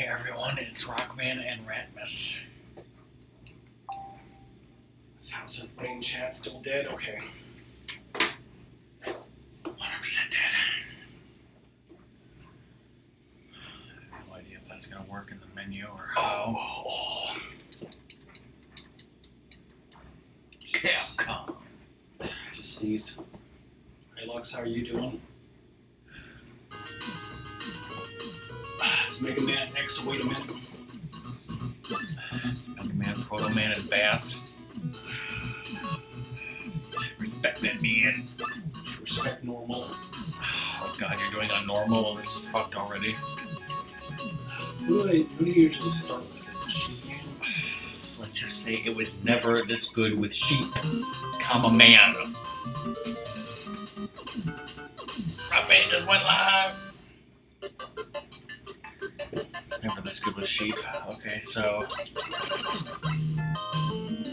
everyone, it's RockMan and Ratmus. How's everybody in chat? Still dead? Okay. 100% dead. No idea if that's gonna work in the menu or how. Oh. Capcom. Just sneezed. Hey Lux, how are you doing? It's MegaMan X. Wait a minute. It's MegaMan, Proto Man, and Bass. Respect that man. Respect normal. Oh god, you're doing on normal? Well, this is fucked already. Who do you usually start with? Is it sheep? Let's just say it was never this good with sheep, comma man. RockMan just went live. Never this good with sheep. Okay, so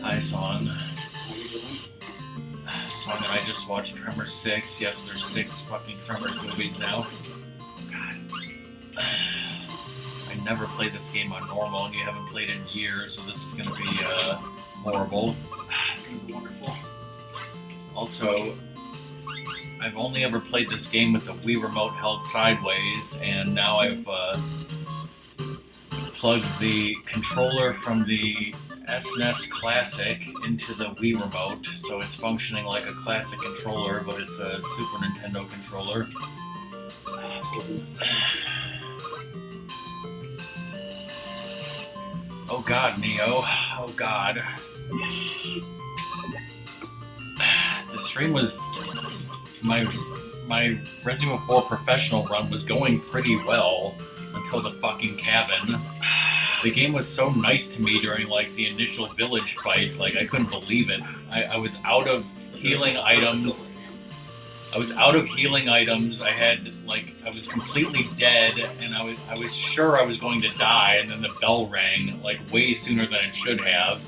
hi song. How you doing? Song that I just watched, Tremors 6. Yes, there's 6 fucking Tremors movies now. God. I never played this game on normal, and you haven't played it in years, so this is gonna be horrible. It's gonna be wonderful. Also, I've only ever played this game with the Wii remote held sideways, and now I've plugged the controller from the SNES Classic into the Wii remote, so it's functioning like a classic controller, but it's a Super Nintendo controller. Oh god, Neo. Oh god. The stream was... My Resident Evil 4 professional run was going pretty well until the fucking cabin. The game was so nice to me during like the initial village fight, like I couldn't believe it. I was out of healing items. I had I was completely dead, and I was sure I was going to die, and then the bell rang like way sooner than it should have.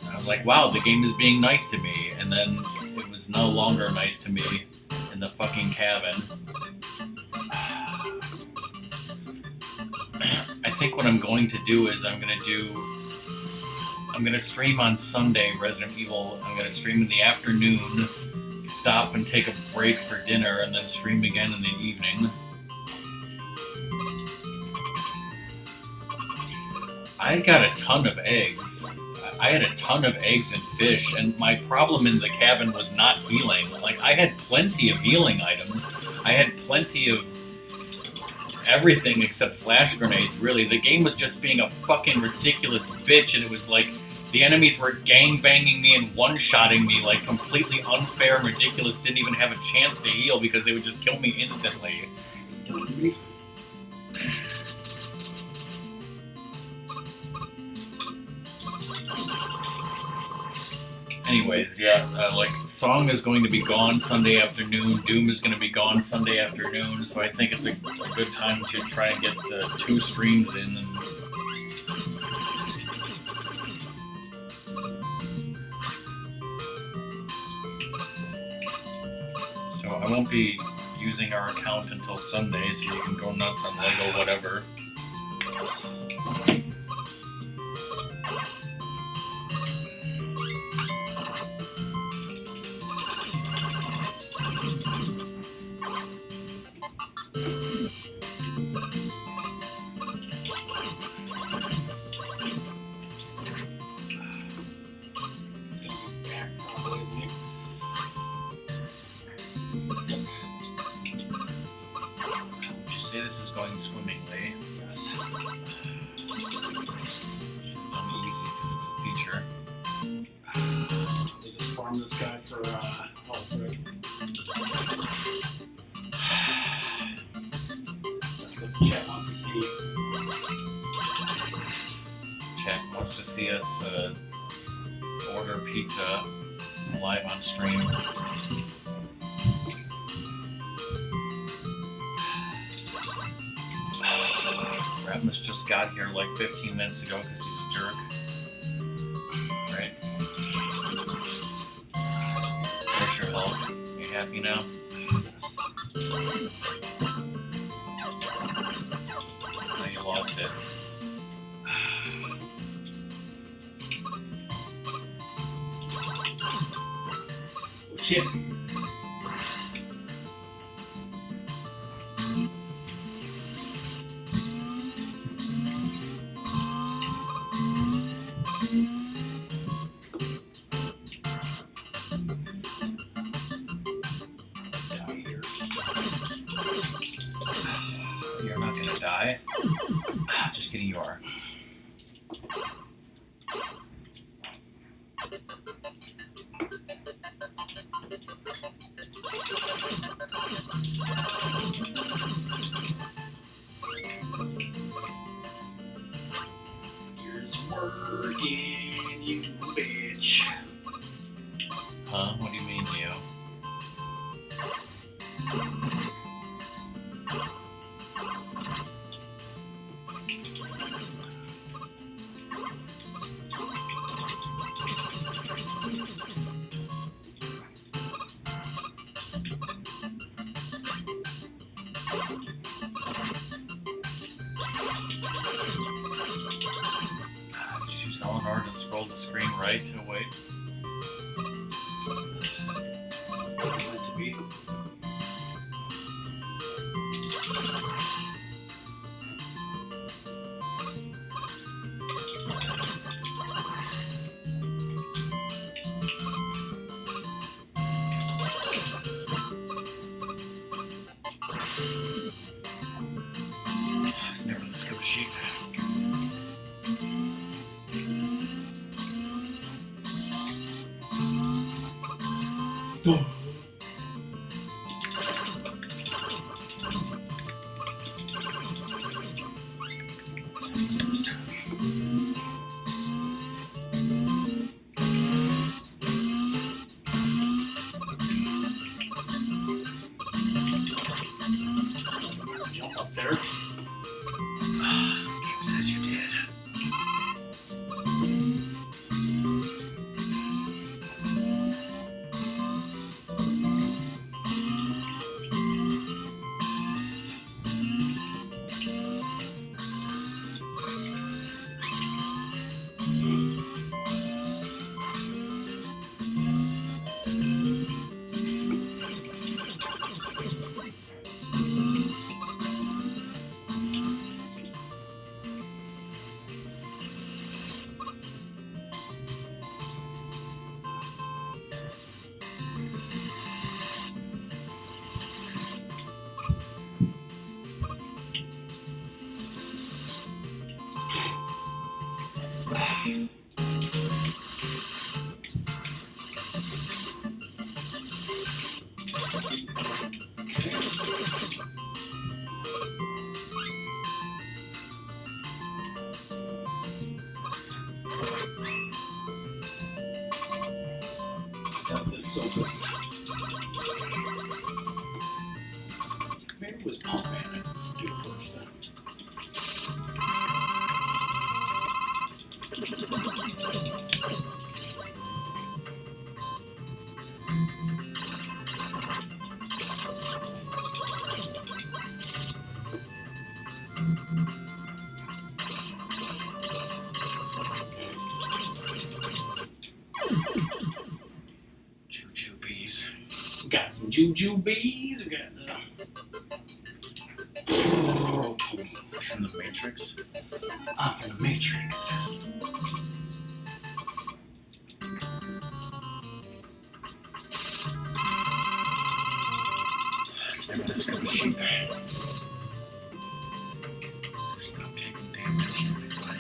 And I was like, wow, the game is being nice to me, and then it was no longer nice to me in the fucking cabin. I think what I'm going to do is I'm going to stream on Sunday Resident Evil. I'm going to stream in the afternoon, stop and take a break for dinner, and then stream again in the evening. I got a ton of eggs. I had a ton of eggs and fish, and my problem in the cabin was not healing. Like, I had plenty of healing items. I had plenty of everything except flash grenades, really. The game was just being a fucking ridiculous bitch, and it was like the enemies were gangbanging me and one-shotting me like completely unfair and ridiculous, didn't even have a chance to heal because they would just kill me instantly. Anyways, yeah, Song is going to be gone Sunday afternoon, Doom is going to be gone Sunday afternoon, so I think it's a good time to try and get 2 streams in. And so I won't be using our account until Sunday, so you can go nuts on Lego whatever. This is going swimmingly. Yes. Done easy because it's a feature. They just farmed this guy for health, right? That's what the chat wants to see. Chat wants to see us order pizza live on stream. Ratmus just got here like 15 minutes ago because he's a jerk. Right? There's your health. Are you happy now? Shit. You're not gonna die. Just kidding, you are. Yours working, you bitch. Huh? What do you mean, you? Did you use Eleanor to scroll the screen right to wait? Meant to be. It's never the scoop sheep. Jump up there. Game says you did. Does this so good. Maybe it was Pumpman do it first then. Choo-choo bees. We got some juju bees. We got From the Matrix. from the Matrix. It's never the scoop sheep. Stop taking damage. Everybody.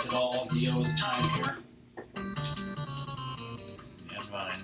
wasted all of Neo's time here. And mine.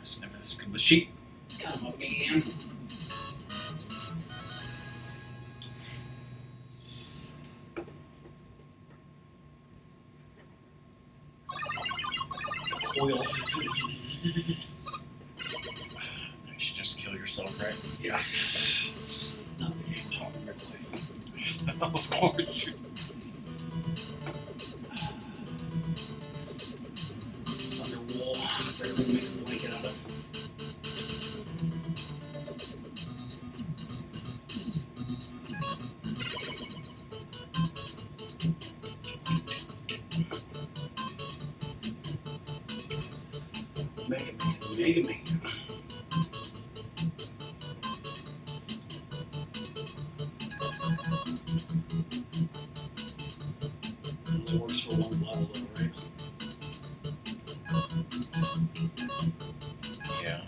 It's never this good with sheep. Come on, man. Coil. You should just kill yourself, right? Yeah. Not the game talking about life. Of course. Thunderwall. Barely make a blanket out of. MegaMan. Only works for one level though, right? Yeah.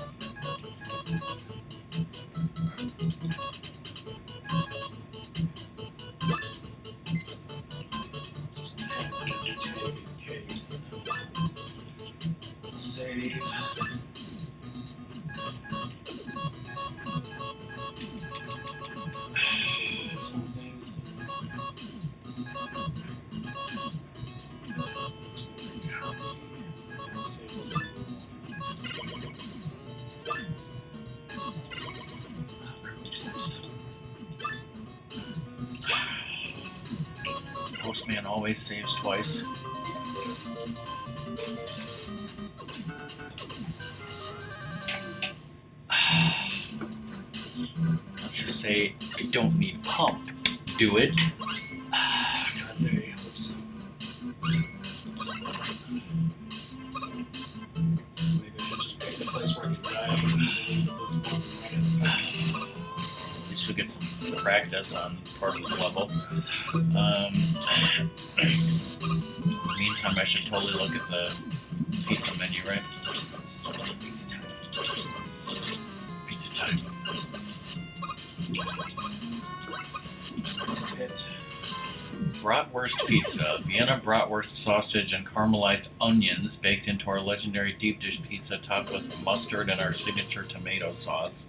Just take in case. Save. Some things. Postman always saves twice. Let's just say I don't need pump. Do it. God, there he hopes. Maybe I should just pick the place where I can die easily with this one. At least we'll get some practice on part of the level. Meantime, I should totally look at the pizza menu, right? Pizza time. Hit. Bratwurst pizza, Vienna bratwurst sausage and caramelized onions baked into our legendary deep dish pizza topped with mustard and our signature tomato sauce.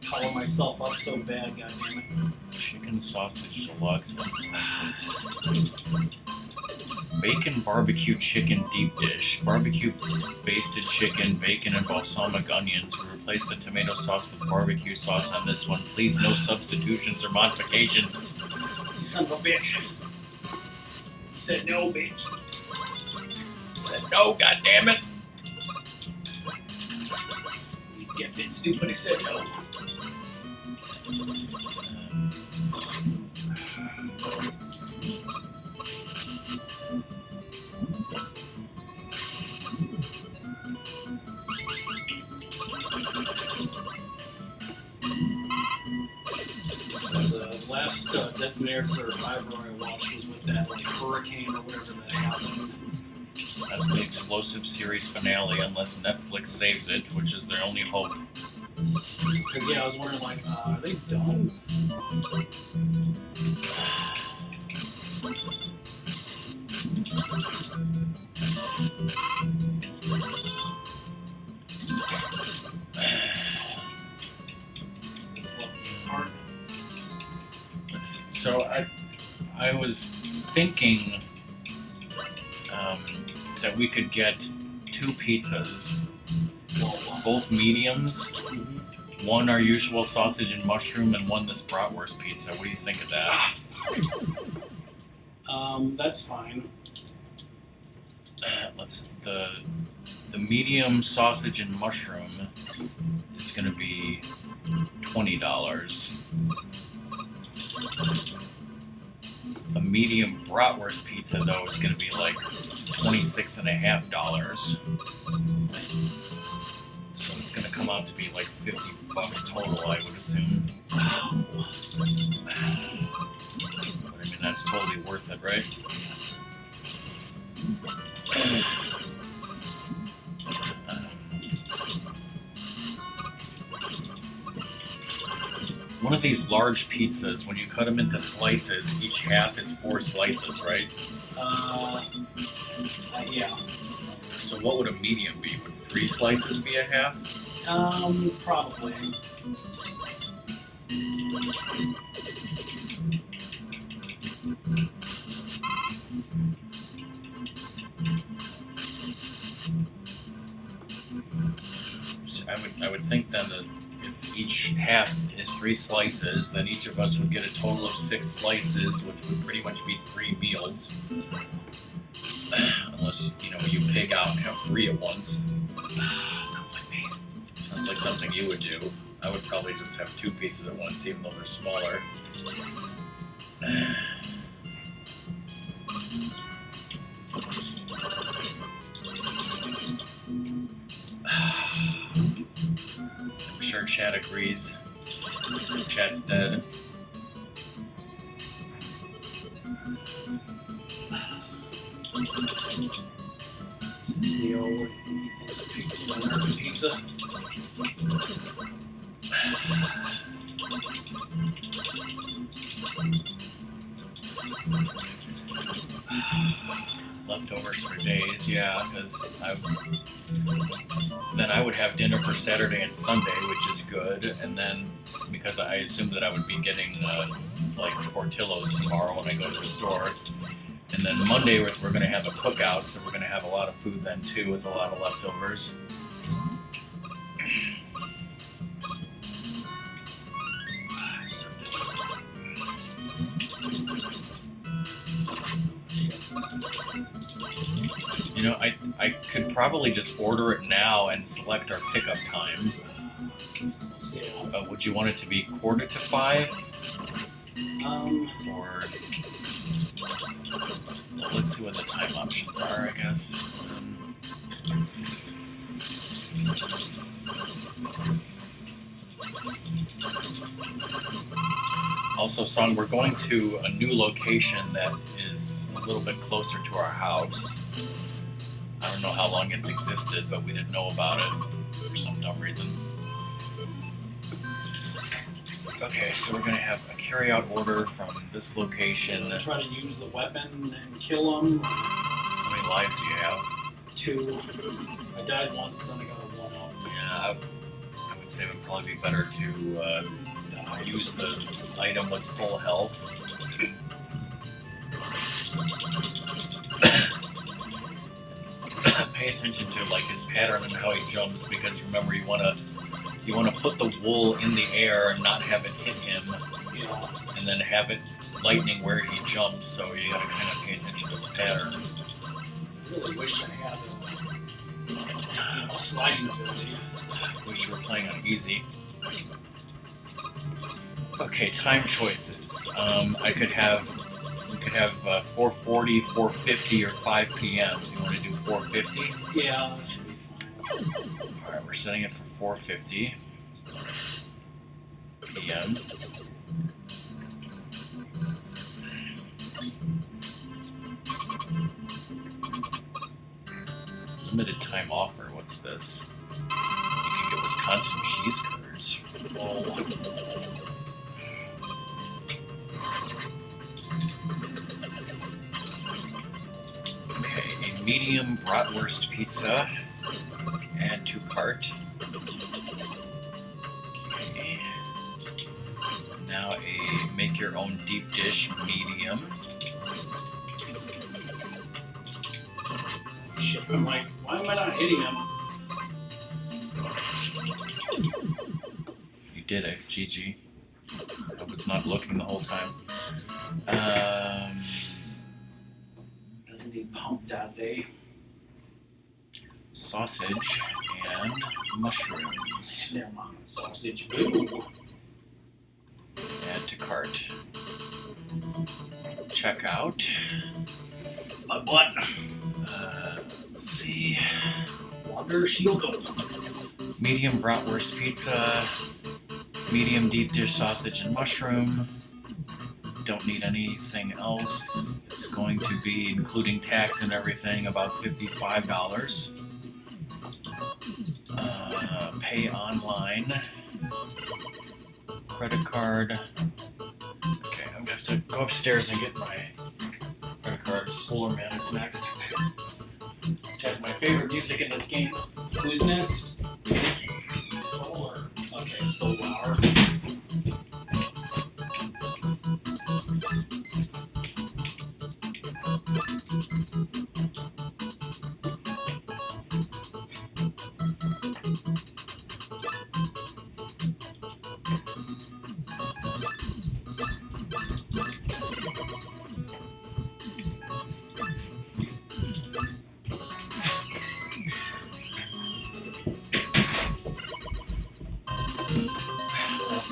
Power myself up so bad, goddammit. Chicken sausage deluxe. Bacon barbecue chicken deep dish. Barbecue basted chicken, bacon, and balsamic onions. We replace the tomato sauce with barbecue sauce on this one. Please, no substitutions or modifications. You son of a bitch. Said no, bitch. Said no, goddammit! You get fit stupid, he said no. The last Deathmare Survivor I watched was with that like hurricane or whatever that happened. That's the explosive series finale, unless Netflix saves it, which is their only hope. Because yeah, I was wondering like, are they done? This looking part. Let's see. So I was thinking that we could get 2 pizzas, both mediums. Mm-hmm. One our usual sausage and mushroom, and one this bratwurst pizza. What do you think of that? That's fine. The medium sausage and mushroom is going to be $20. A medium bratwurst pizza though is going to be like $26.50. So it's going to come out to be like $50 total, I would assume. But I mean, that's totally worth it, right? One of these large pizzas, when you cut them into slices, each half is 4 slices, right? Yeah. So what would a medium be? Would 3 slices be a half? Probably. So I would think then that if each half is 3 slices, then each of us would get a total of 6 slices, which would pretty much be 3 meals. Unless, you pig out and have 3 at once. Sounds like me. Sounds like something you would do. I would probably just have 2 pieces at once, even though they're smaller. I'm sure Chad agrees. So Chad's dead. It's the old American pizza. Leftovers for days, yeah, because then I would have dinner for Saturday and Sunday, which is good, and then because I assumed that I would be getting like Portillo's tomorrow when I go to the store, and then Monday we're going to have a cookout, so we're going to have a lot of food then too with a lot of leftovers. I could probably just order it now and select our pickup time. Yeah. Would you want it to be 4:45? Or well, let's see what the time options are, I guess. Also, Song, we're going to a new location that is a little bit closer to our house. I don't know how long it's existed, but we didn't know about it for some dumb reason. Okay, so we're going to have a carry-out order from this location. Try to use the weapon and kill him. How many lives do you have? 2. I died once, but then I got a 1-up. Yeah, I would say it would probably be better to use the item with full health. Pay attention to like his pattern and how he jumps, because remember you want to put the wool in the air and not have it hit him, Yeah. and then have it lightning where he jumps. So you got to kind of pay attention to his pattern. I really wish I had a sliding ability. Wish you were playing on easy. Okay, time choices. We could have 4:40, 4:50, or 5 p.m. You want to do 4:50? Yeah, that should be fine. All right, we're setting it for 4:50 p.m. Limited time offer. What's this? You can get Wisconsin cheese curds. Oh. Okay, a medium bratwurst pizza. Add to cart. Okay. Now a make your own deep dish medium. Shit, I'm like, why am I not hitting him? You did it, GG. I was not looking the whole time. Doesn't need pump, does he? Sausage and mushrooms. Never mind, sausage. Boo. Add to cart. Check out. My butt. Let's see. Water shield. Medium bratwurst pizza. Medium deep dish sausage and mushroom. Don't need anything else. It's going to be, including tax and everything, about $55. Pay online. Credit card. Okay, I'm gonna have to go upstairs and get my credit card. Solar Man is next. Which has my favorite music in this game. Who's next? Solar. Okay, Solar.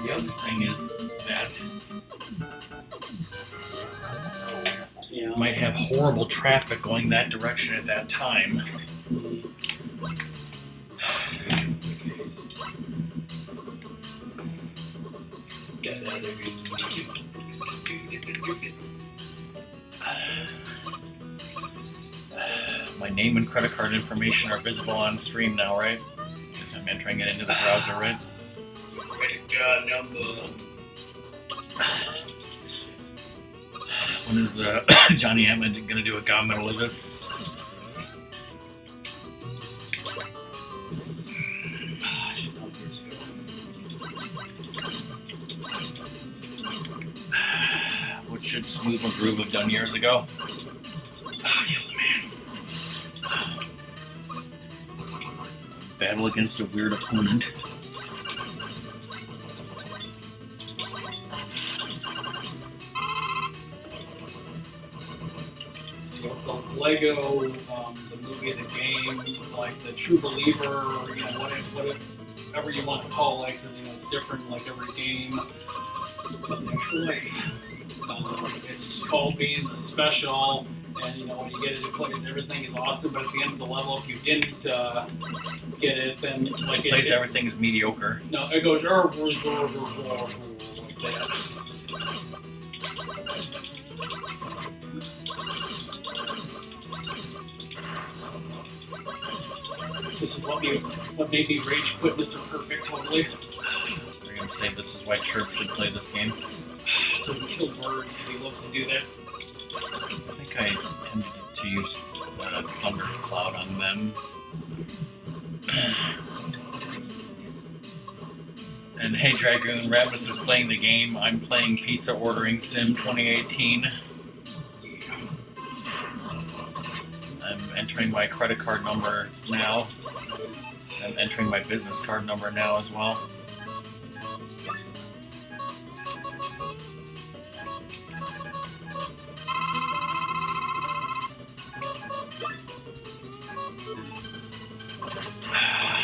The other thing is that Yeah. might have horrible traffic going that direction at that time. My name and credit card information are visible on stream now, right? Because I'm entering it into the browser, right? Credit card number. When is Johnny Hammond gonna do a comment with us? What should Smooth McGroove have done years ago? Kill the man. Battle against a weird opponent. So the Lego, the movie, the game, like the True Believer, you know, whatever you want to call it, because you know it's different like every game. But in actual life, it's called being the special, and you know when you get it, everything is awesome. But at the end of the level, if you didn't get it, then like It plays everything is mediocre. No, it goes like that. This is what made me rage quit Mr. Perfect totally. We're gonna say this is why Chirp should play this game. So he killed Bird, he loves to do that. I think I tended to use Thunder Cloud on them. And hey Dragoon, Ratmus is playing the game. I'm playing Pizza Ordering Sim 2018. I'm entering my credit card number now. I'm entering my business card number now as well.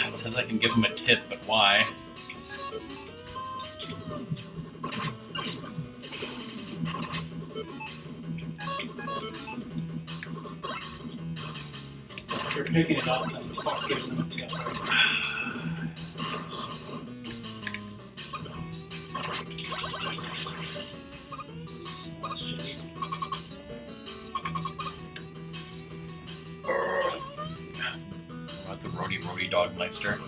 It says I can give him a tip, but why? You're picking it up and fuck giving them a tip. What about the Rody Dog Meister?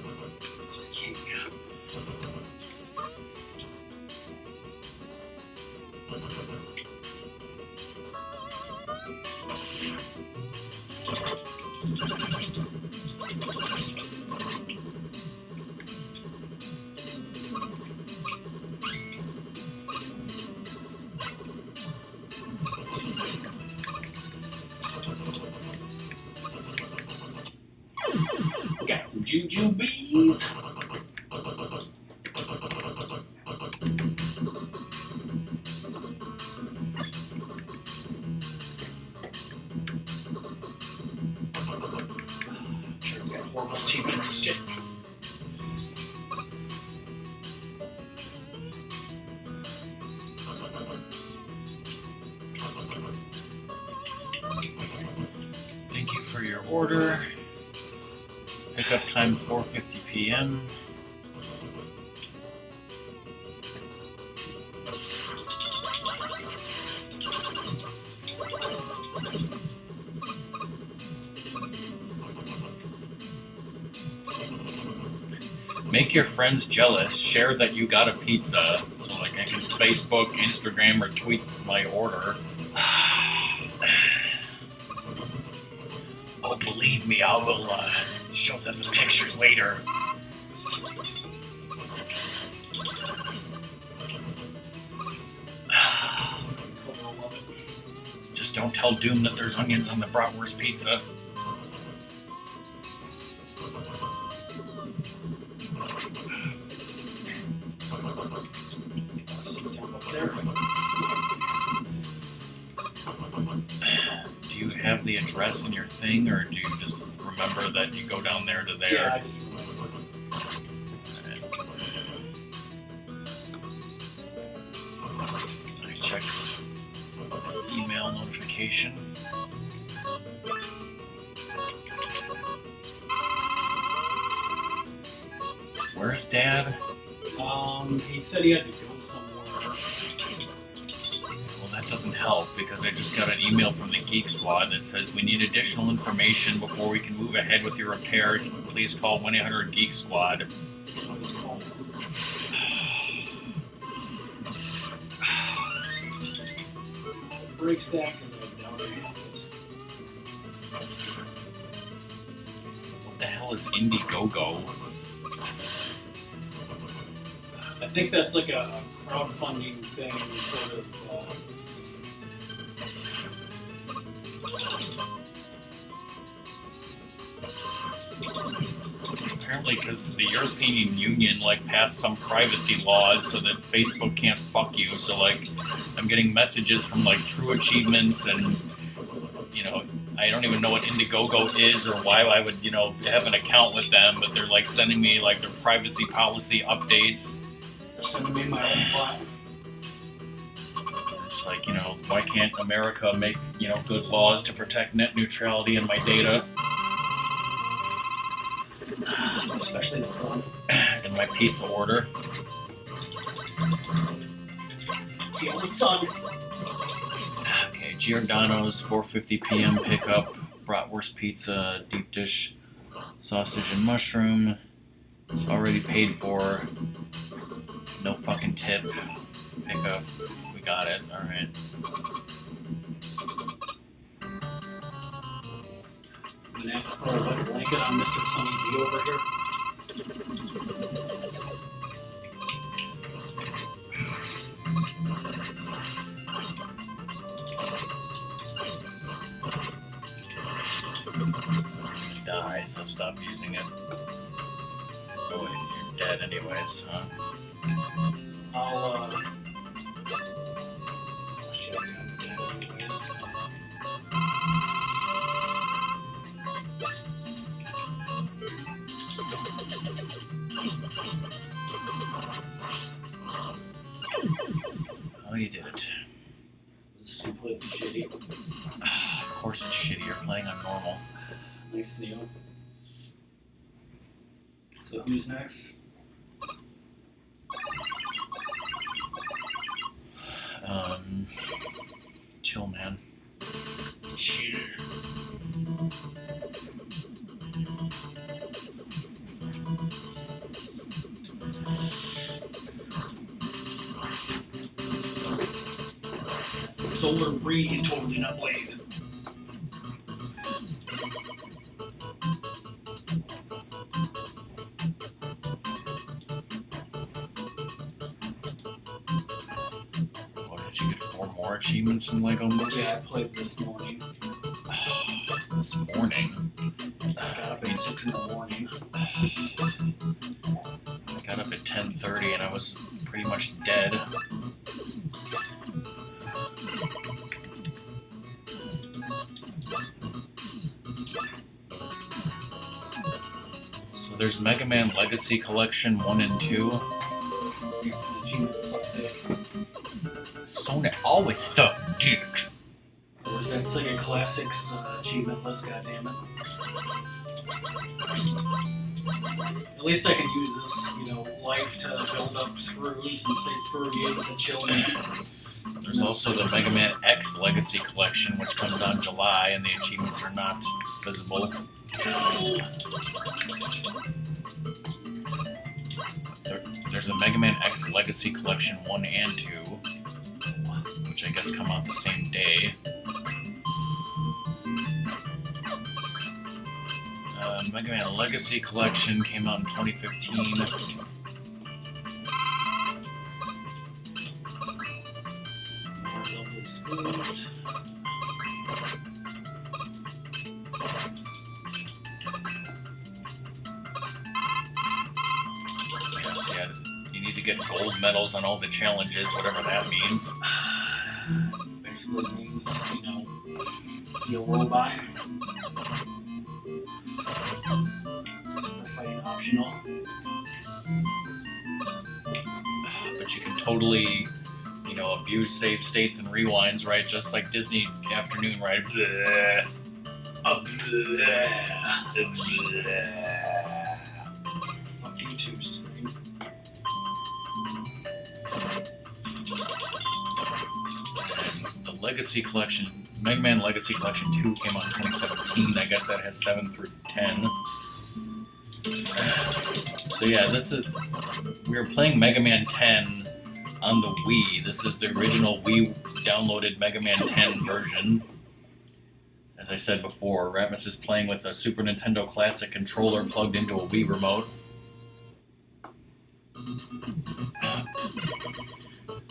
Got some jujubes. Sure, it's got horrible achievements. Shit. Thank you for your order. Pickup time 4:50 p.m. Make your friends jealous. Share that you got a pizza. So like I can Facebook, Instagram, or tweet my order. Oh, believe me, I will show them the pictures later. Just don't tell Doom that there's onions on the bratwurst pizza. Do you have the address in your thing, or do you just remember that you go down there to there? Yeah, I just remember. I check email notification. Where's Dad? He said he had to go somewhere. Well, that doesn't help because I just got an email from the Geek Squad that says we need additional information before we can move ahead with your repair. Please call 1-800-GEEK-SQUAD. I'll just call him. Break stack and then down there. What the hell is Indiegogo? I think that's like a crowdfunding thing, sort of. Apparently, because the European Union like passed some privacy laws so that Facebook can't fuck you. So like, I'm getting messages from like True Achievements and I don't even know what Indiegogo is or why I would have an account with them, but they're like sending me like their privacy policy updates. They're sending me my own file. It's like why can't America make good laws to protect net neutrality and my data? Especially the front. And my pizza order. The oldest son. Okay, Giordano's 4:50 p.m. pickup. Bratwurst pizza, deep dish, sausage and mushroom. It's already paid for. No fucking tip. Pickup. We got it. All right. I'm gonna have to throw a wet blanket on Mr. Sunny D over here. Die, so stop using it. Oh wait, you're dead anyways, huh? I'll shit, I'm dead anyways. Oh, you did it. This is completely shitty. Of course it's shitty, you're playing on normal. Nice to you. So who's next? Chill, man. Chill. Solar Breeze, totally not Blaze. Oh, did you get 4 more achievements in Lego Movie? Yeah, I played this morning. This morning? I got up at 6 in the morning. I got up at 10:30 and I was pretty much dead. So there's MegaMan Legacy Collection 1 and 2. These achievements suck dick. Sony always suck dick. Where's that Sega Classics achievement list, goddammit? At least I can use this, life to build up screws and say screw you with a chill in. There's also the MegaMan X Legacy Collection, which comes out in July, and the achievements are not visible. There's a MegaMan X Legacy Collection 1 and 2, which I guess come out the same day. MegaMan Legacy Collection came out in 2015. Lovely screws. Yeah, you need to get gold medals on all the challenges, whatever that means. Basically means, be a robot. Fighting optional. But you can totally, abuse save states and rewinds, right? Just like Disney Afternoon, right? Bleh. Bleh. Bleh. Fuck you too, screen. The Legacy Collection, MegaMan Legacy Collection 2 came out in 2017. I guess that has 7 through 10. So yeah, we were playing MegaMan 10 on the Wii. This is the original Wii downloaded MegaMan 10 version. As I said before, Ratmus is playing with a Super Nintendo Classic controller plugged into a Wii remote.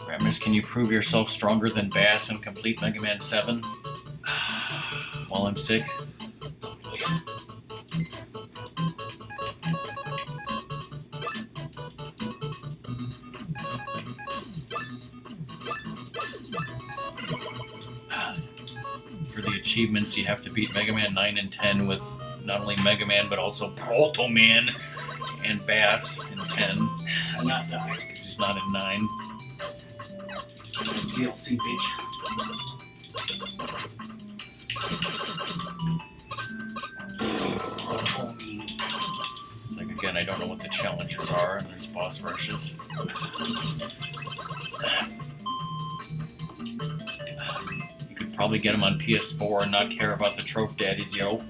Ratmus, can you prove yourself stronger than Bass and complete MegaMan 7? While I'm sick? For the achievements, you have to beat MegaMan 9 and 10 with not only MegaMan, but also Proto Man and Bass in 10. I'm not dying. Because he's not in 9. DLC, bitch. It's like, again, I don't know what the challenges are, and there's boss rushes. You could probably get them on PS4 and not care about the trophy daddies, yo.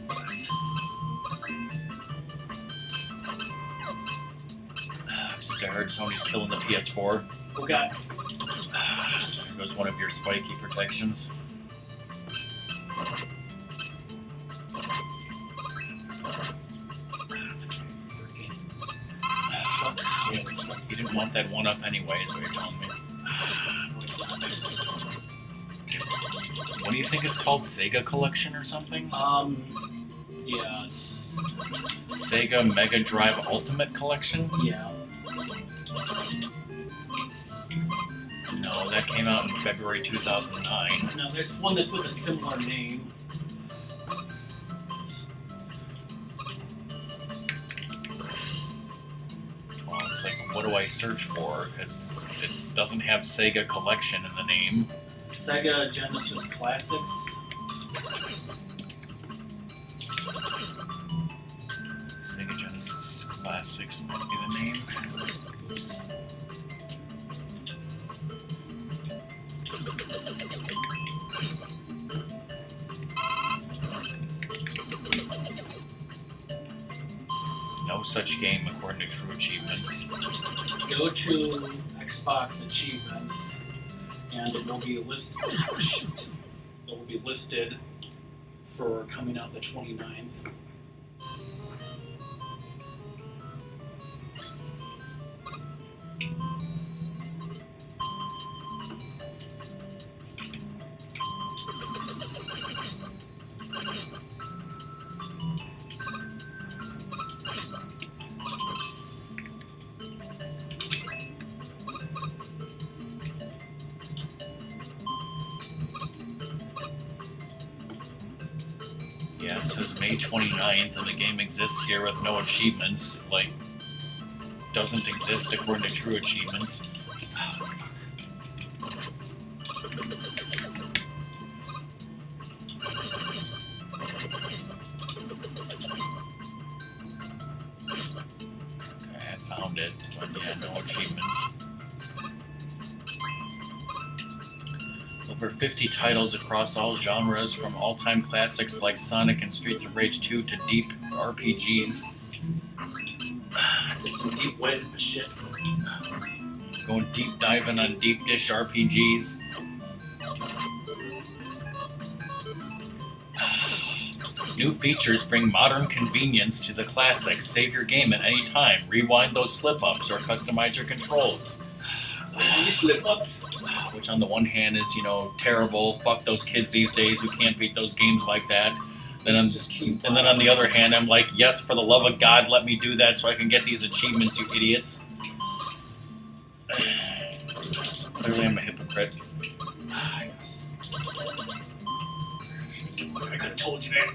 Except I heard Sony's killing the PS4. Oh god. There goes one of your spiky protections. You didn't want that one up anyway, is what you're telling me. What do you think it's called? Sega Collection or something? Yeah. Sega Mega Drive Ultimate Collection? Yeah. No, that came out in February 2009. No, there's one that's with a similar name. Well, it's like, what do I search for? Because it doesn't have Sega Collection in the name. Sega Genesis Classics. Sega Genesis Classics might be the name. Oops. No such game according to True Achievements. Go to Xbox Achievements, and and it will be listed. Oh, shit. It will be listed for coming out the 29th. Yeah, it says May 29th, and the game exists here with no achievements. Like, doesn't exist according to true achievements. Okay, I found it, but yeah, no achievements. Over 50 titles across all genres, from all-time classics like Sonic and Streets of Rage 2 to deep RPGs. There's some deep wet shit. Going deep diving on deep dish RPGs. New features bring modern convenience to the classics. Save your game at any time. Rewind those slip-ups or customize your controls. Slip-ups. Which on the one hand is, terrible. Fuck those kids these days who can't beat those games like that. And then on the other hand, I'm like, yes, for the love of God, let me do that so I can get these achievements, you idiots. Clearly I'm a hypocrite. I could have told you that.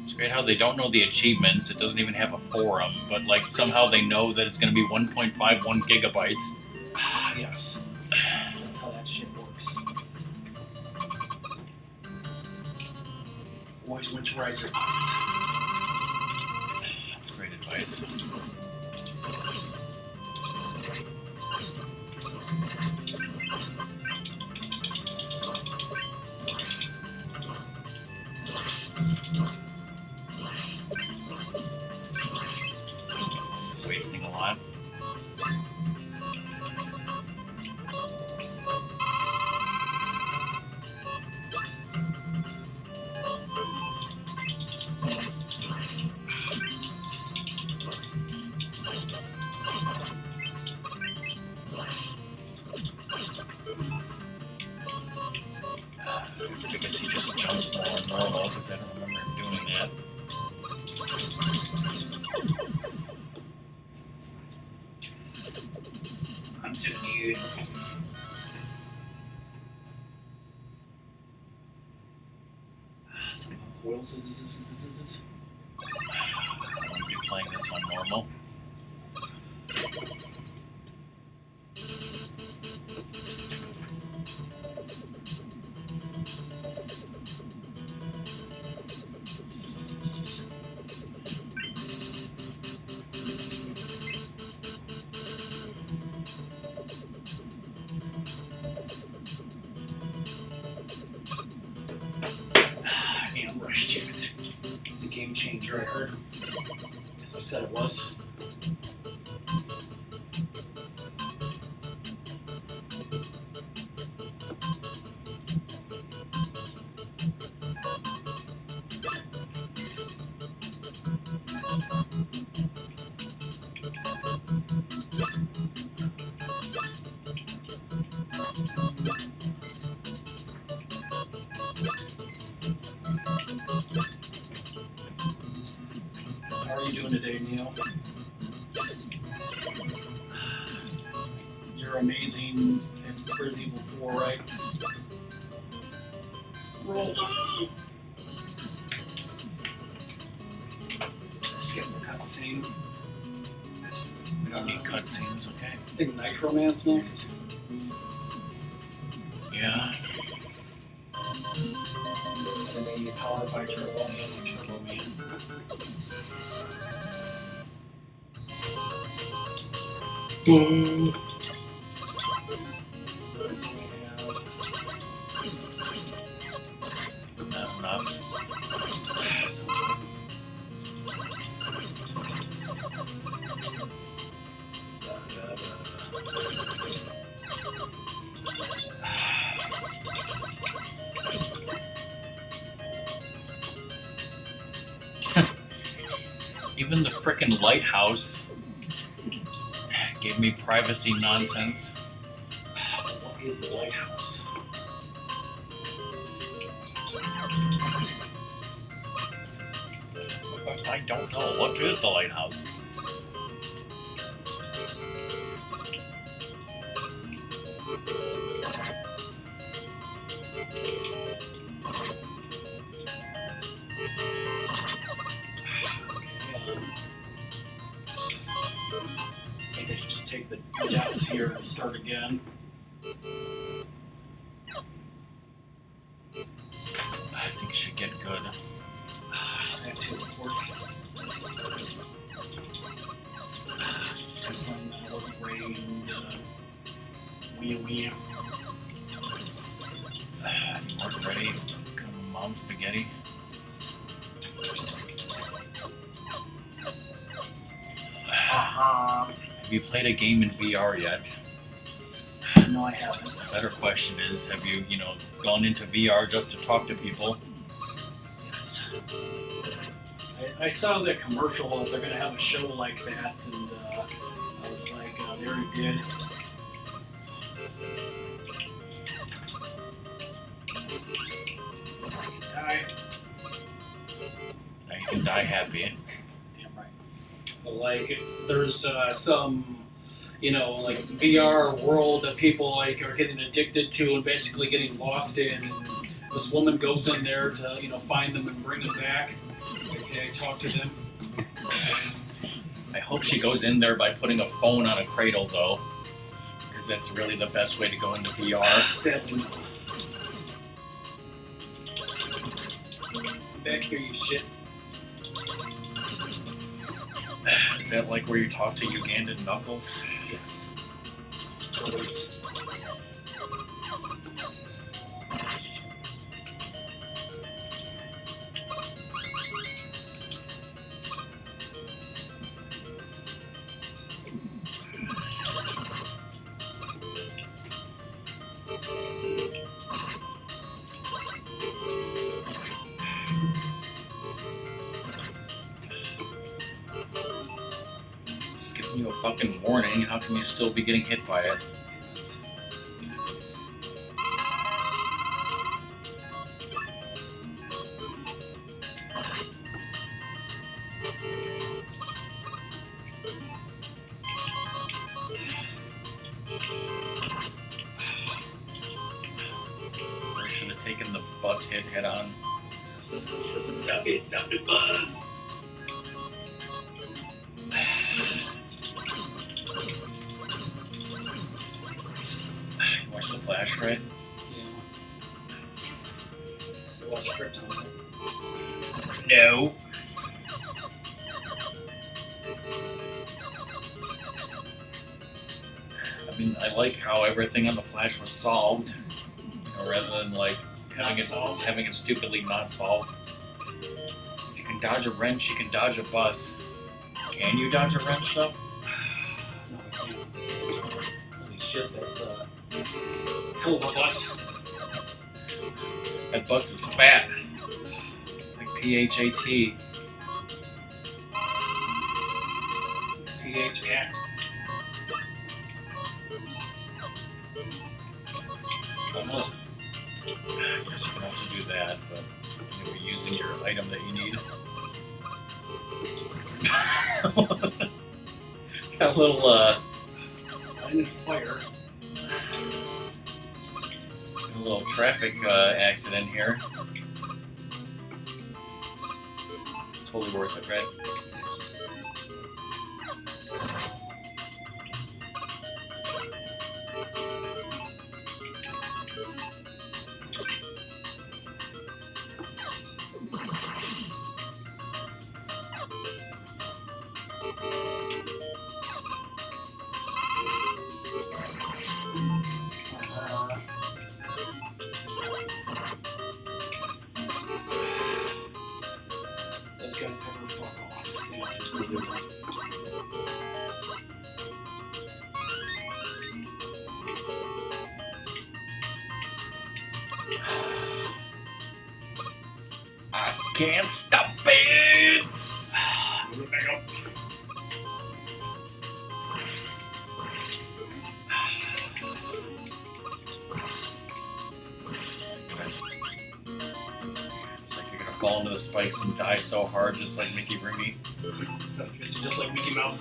It's great how they don't know the achievements. It doesn't even have a forum, but like somehow they know that it's going to be 1.51 gigabytes. Yes. That's how that shit works. Always winterize your pipes. That's great advice. Wasting a lot. I guess he just jumps more and normal because I don't remember him doing that. I'm so good. Some oil scissors. I won't be playing this on normal. And rush ticket. It's a game changer, I heard. As I said it was. How are you doing today, Neil? You're amazing at Resident Evil 4, right? Roll. Skip the cutscene. We don't need cutscenes, okay? I think Nitro Man's next. Yeah. And maybe powered by Turbo Man, like Turbo Man. Boom. Not enough. Even the frickin' lighthouse gave me privacy nonsense. What is the lighthouse? I don't know. What is the lighthouse? I think I should just take the deaths here and start again. I think it should get good. That too, of course. Just when I wasn't rained. Wee. You weren't ready. Come on, spaghetti. Have you played a game in VR yet? No, I haven't. The better question is, have you, gone into VR just to talk to people? Yes. I saw the commercial. They're going to have a show like that, and I was like, they already did. Die. Now you can die happy. Damn right. So, like, there's some, like VR world that people like are getting addicted to and basically getting lost in. And this woman goes in there to, find them and bring them back. Okay, talk to them. I hope she goes in there by putting a phone on a cradle, though, because that's really the best way to go into VR. Sadly, no. Back here, you shit. Is that like where you talk to Ugandan Knuckles? Yes. Always. It's giving you a fucking warning. How can you still be getting hit by it? Or should have taken the bus hit head on. Doesn't stop me. Stop the buzz. You watched The Flash, right? Yeah. You watch Krypton. No. I mean, I like how everything on The Flash was solved, rather than like having it stupidly not solved. If you can dodge a wrench, you can dodge a bus. Can you dodge a wrench though? No, I can't. Holy shit, that's hell of a bus. That bus is fat. Like P-H-A-T. PH Act. Also, I guess you can also do that, but you'll be using your item that you need. Got a little, I need fire. a little traffic accident here. Totally worth it, right? can't stop it! Move it back up. It's like you're gonna fall into the spikes and die so hard, just like Mickey Rooney. It's just like Mickey Mouse.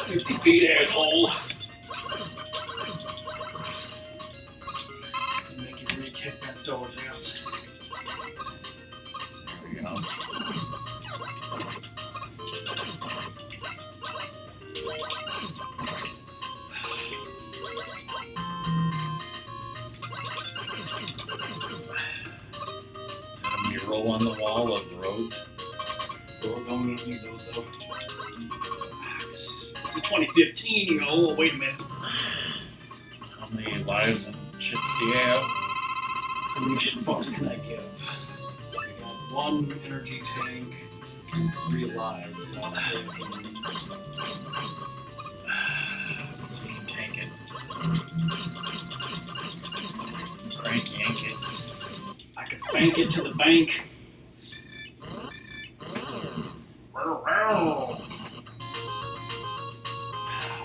50 feet, asshole. And Mickey Rooney kick that Stoler's ass. There we go. Is that a mural on the wall of roads? We're going to need those though. It's a 2015, you go, oh, wait a minute. How many lives and chips do you have? How many fucks can I give? We got 1 energy tank and 3 lives. So I'll say Let's see, tank it. Crank yank it. I could fank it to the bank.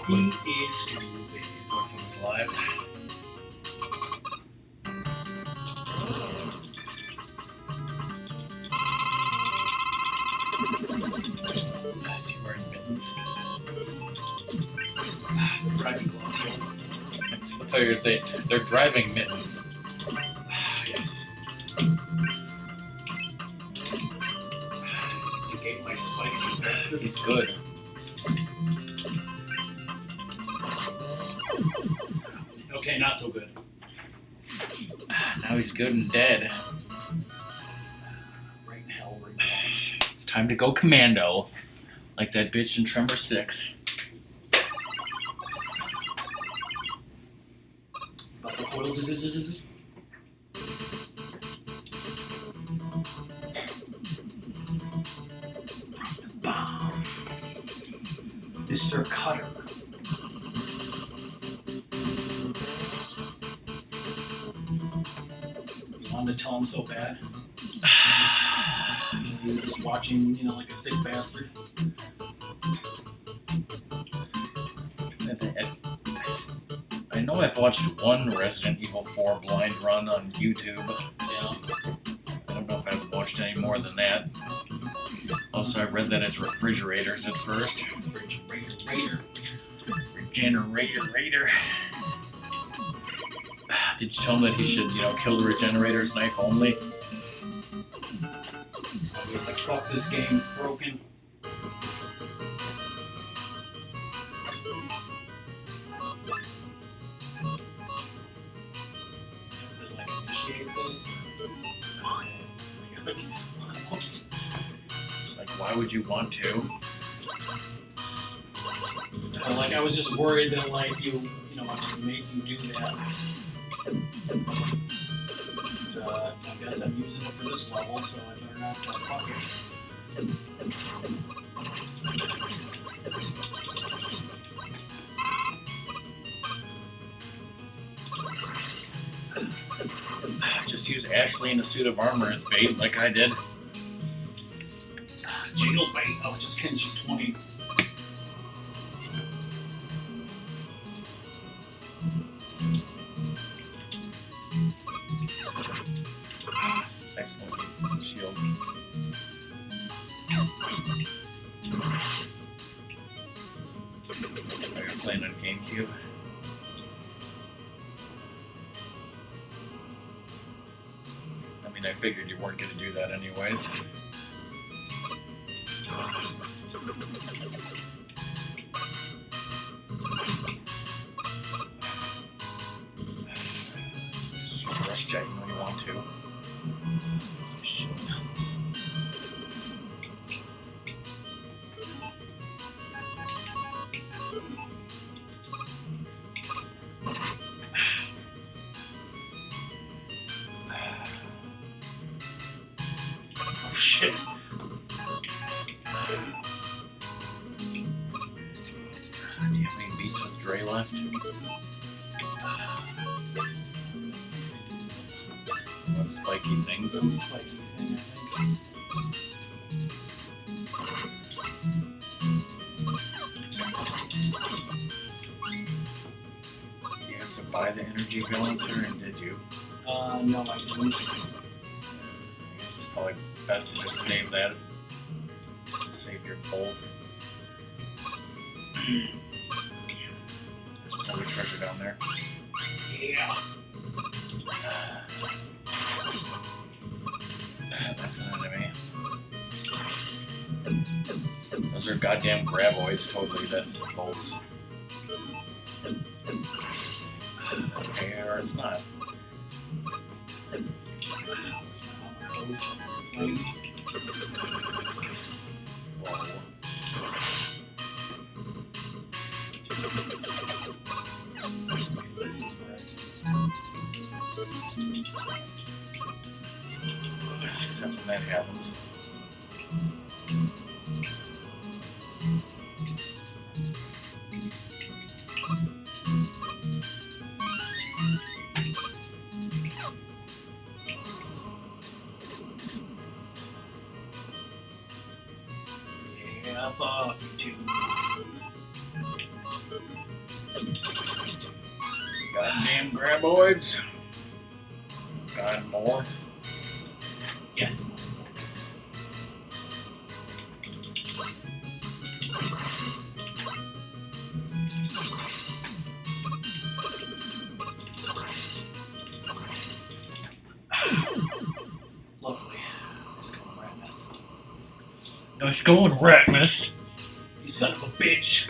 He is stupid. What if it was live? Is he wearing mittens? Driving gloves. I thought you were going to say they're driving mittens. Yes. You gave my spikes, you bastard. He's good. Okay, not so good. Now he's good and dead. Right in hell, right now. It's time to go commando. Like that bitch in Tremor 6. But the coils is. Bomb. Mr. Cutter. You wanted to tell him so bad. You were just watching, like a sick bastard. I know I've watched one Resident Evil 4 blind run on YouTube. I don't know if I've watched any more than that. Also, I read that it's refrigerators at first. Regenerator. Did you tell him that he should, kill the regenerator's knife only? Like, fuck, this game's broken. Initiate this. Whoops. It's like, why would you want to? I was just worried that, I just make you do that. But, I guess I'm using it for this level, so I better not fuck it. Just use Ashley in a suit of armor as bait, like I did. Jingle bait. I was just kidding, she's 20. Excellent shield. Are you playing on GameCube? I mean, I figured you weren't going to do that anyways. Rush checking when you want to. Oh shit. Do you have any beats with Dre left? spiky things. Some spiky thing, I think. You have to buy the energy balancer, and did you? No, I didn't. I guess it's probably best to just save that. Save your bolts. There's totally treasure down there. Yeah. That's an enemy. Those are goddamn graboids, totally. That's bolts. Okay, or it's not. Whoa. This is Except when that happens. yeah, fuck you too. Goddamn graboids. God, more. Yes. Lovely. Let's go, Ratmus. Let's go with Ratmus. You son of a bitch.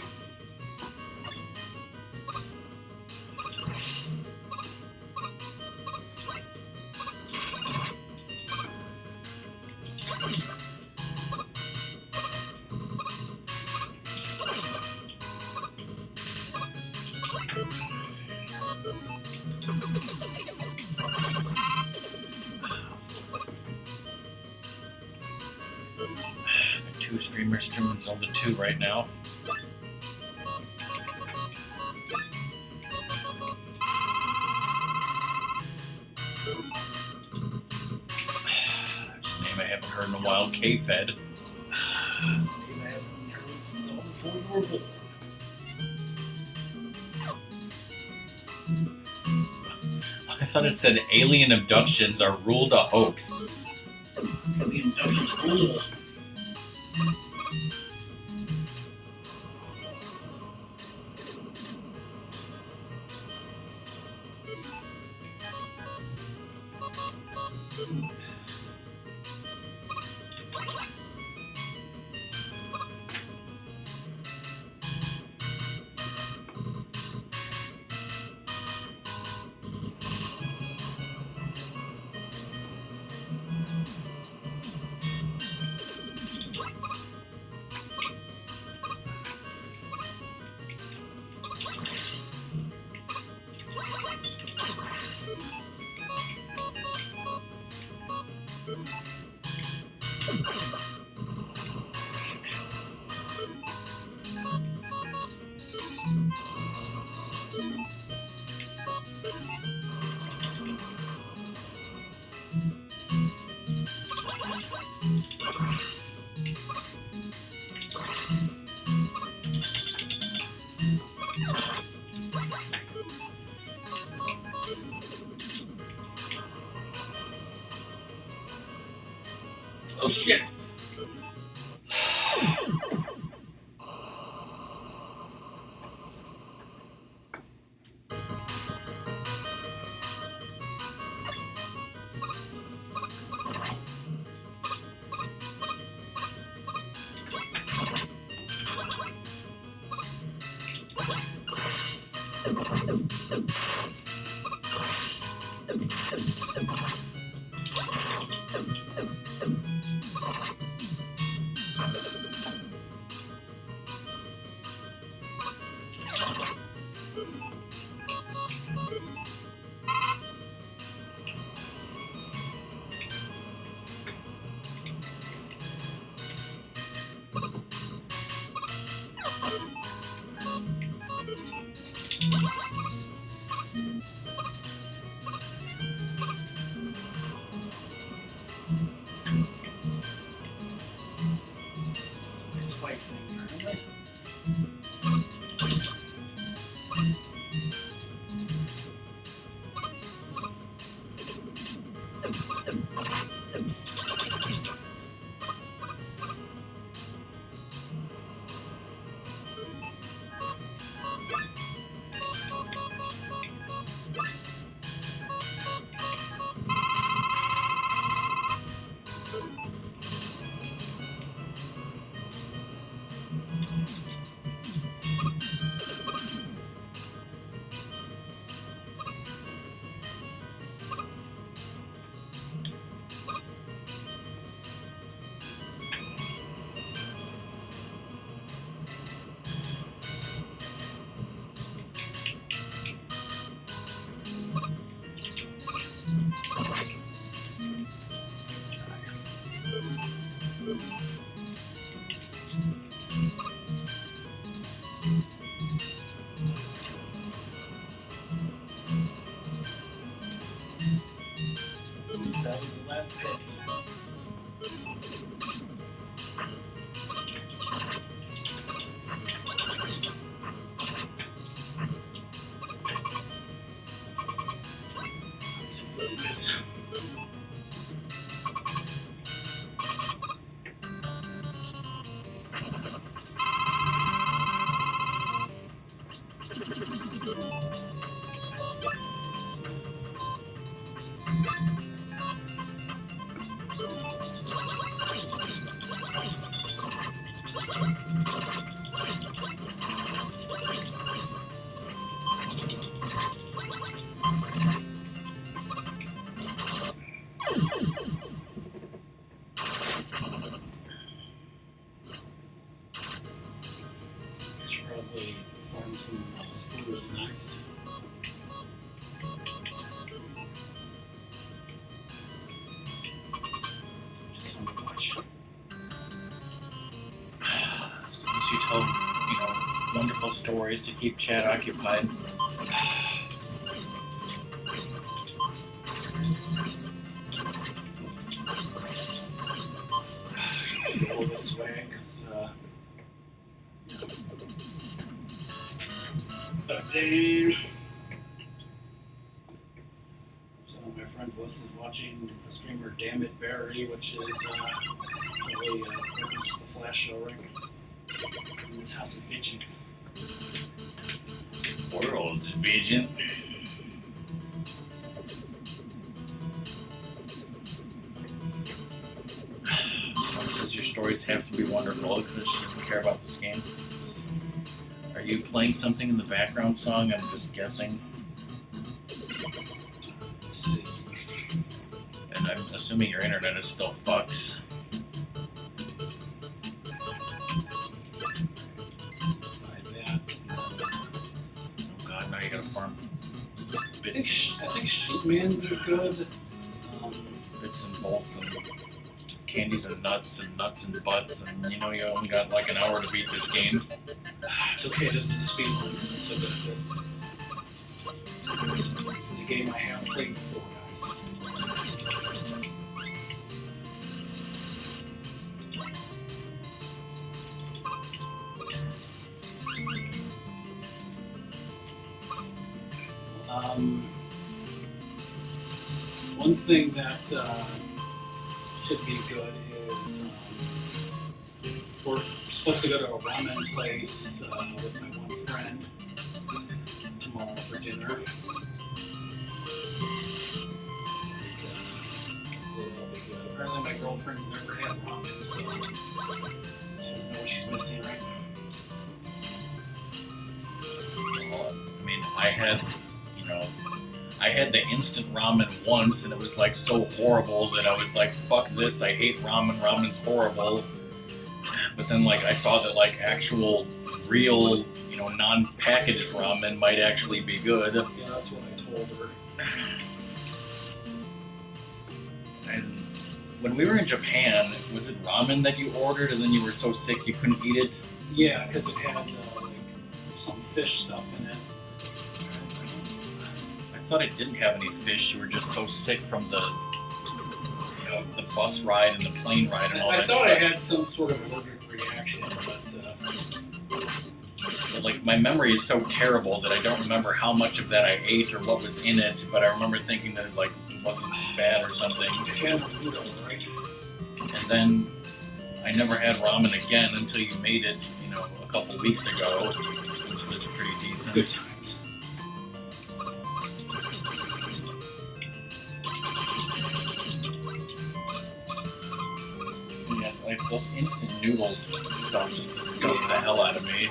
Two streamers streaming Zelda 2 right now. That's a name I haven't heard in a while. K-Fed. Maybe I haven't heard since all before you were born. I thought it said alien abductions are ruled a hoax. Alien abductions rule. Oh shit! spike thing, apparently. That was the last pit. Goodness. Should probably find some screws next. Just so much. So you tell, wonderful stories to keep Chad occupied. Go this way, because, some of my friends' list is watching the streamer Damn It Barry, which is really the Flash show, right? And this house is bitching. World is bitching. Someone says your stories have to be wonderful because she doesn't care about this game. Are you playing something in the background song? I'm just guessing. Let's see. And I'm assuming your internet is still fucks. Like that. Oh god, now you gotta farm I think bits, Sheepman's is good. bits and bolts and candies and nuts and butts, and you only got like an hour to beat this game. It's okay, this is a speed run. It's okay. This is a game I haven't played before, guys. One thing that should be good is we're supposed to go to a ramen place with my one friend tomorrow for dinner. Hopefully that'll be good. Apparently my girlfriend's never had ramen, so she doesn't know what she's missing, right? I mean, I had the instant ramen once, and it was like so horrible that I was like, "Fuck this! I hate ramen. Ramen's horrible." But then, like, I saw that like actual, real, non-packaged ramen might actually be good. Yeah, that's what I told her. And when we were in Japan, was it ramen that you ordered, and then you were so sick you couldn't eat it? Yeah, because it had like some fish stuff in it. I thought it didn't have any fish. You were just so sick from the bus ride and the plane ride and all I that thought stuff. I had some sort of allergic reaction, But, like, my memory is so terrible that I don't remember how much of that I ate or what was in it, but I remember thinking that, like, it wasn't bad or something. Right? And then I never had ramen again until you made it, a couple weeks ago, which was pretty decent. Good times. Yeah, like those instant noodles stuff just disgusts the hell out of me.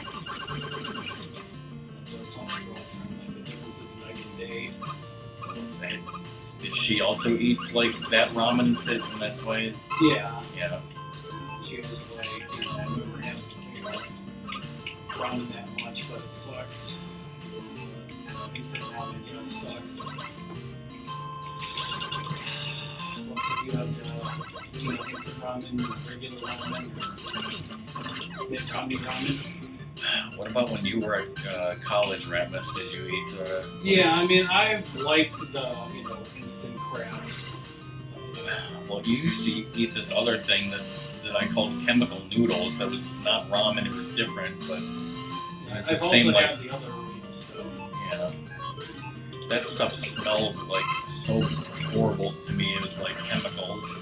That's all my girlfriend. Like, the difference is night and day. Did she also eat like that ramen and that's why? Yeah. Yeah. She was like, I never had ramen that much, but it sucks. Instant ramen, sucks. Once if you had, instant ramen, regular ramen, Tommy ramen. What about when you were at college, Ratmus? Did you eat? Yeah, I mean, I've liked the, instant crab. Well, you used to eat this other thing that I called chemical noodles. That was not ramen; it was different, but it was the I've same. also Like, had the other stuff. yeah, that stuff smelled like so horrible to me. It was like chemicals.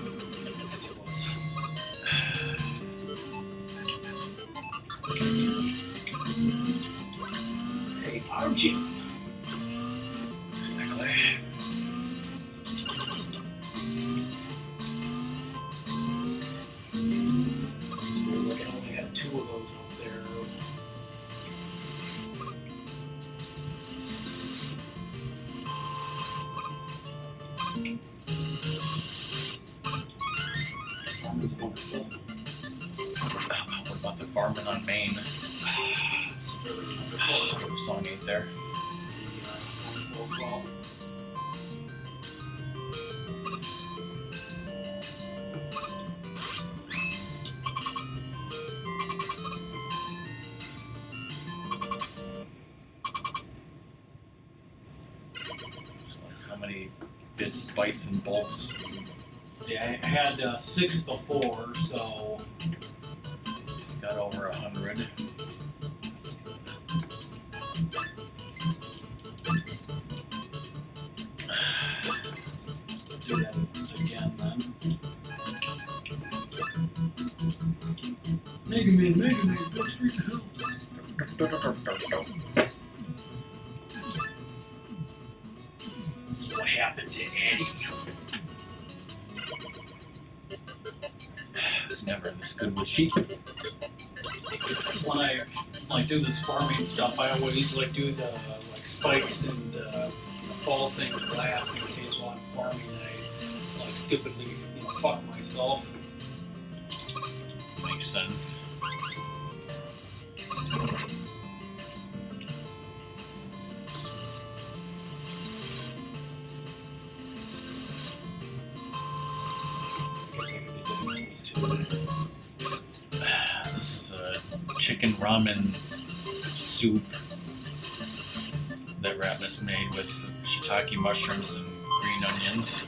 Hey, Archie. Exactly. Look, I only had 2 of those up there. Farming's wonderful. What about the farming on Maine? It's very wonderful. What song ain't there? Wonderful as well. How many bits, bytes, and bolts? See, I had 6 before, so Got over 100. do that again then. MegaMan, go straight to hell. So what happened to Eddie? It's never this good with sheep. When I do this farming stuff, I always do the spikes and fall things last in case while I'm farming I stupidly fuck myself. Makes sense. This is a chicken ramen soup that Ratmus made with shiitake mushrooms and green onions.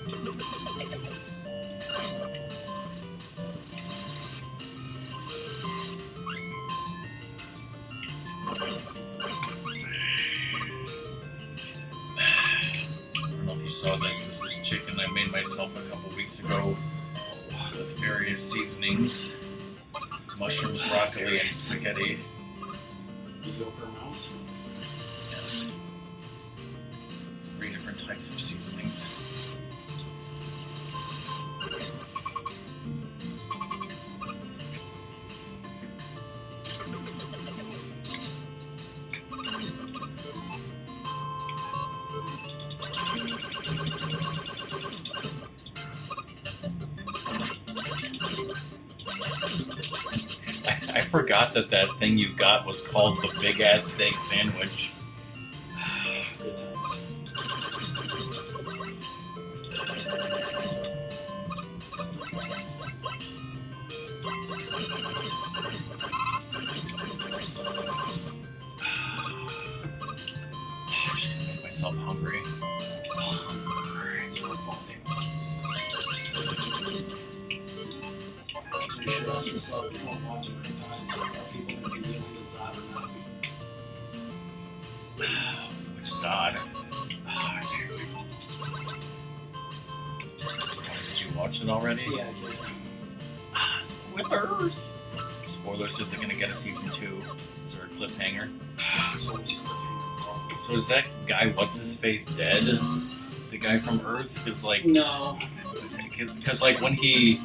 I don't know if you saw this. This is chicken I made myself a couple weeks ago with various seasonings. Mushrooms, broccoli, and spaghetti. Mediocre amount. Yes. 3 different types of seasonings. I forgot that thing you got was called the big ass steak sandwich. Good times. I should make myself hungry. You should ask yourself before watching sometimes are people going to be really as odd or not. Which is odd. Did you watch it already? Yeah, I did. Spoilers! Spoilers isn't gonna get a season 2. Is there a cliffhanger? So is that guy, what's his face, dead? The guy from Earth? Cause like No. Because like when he,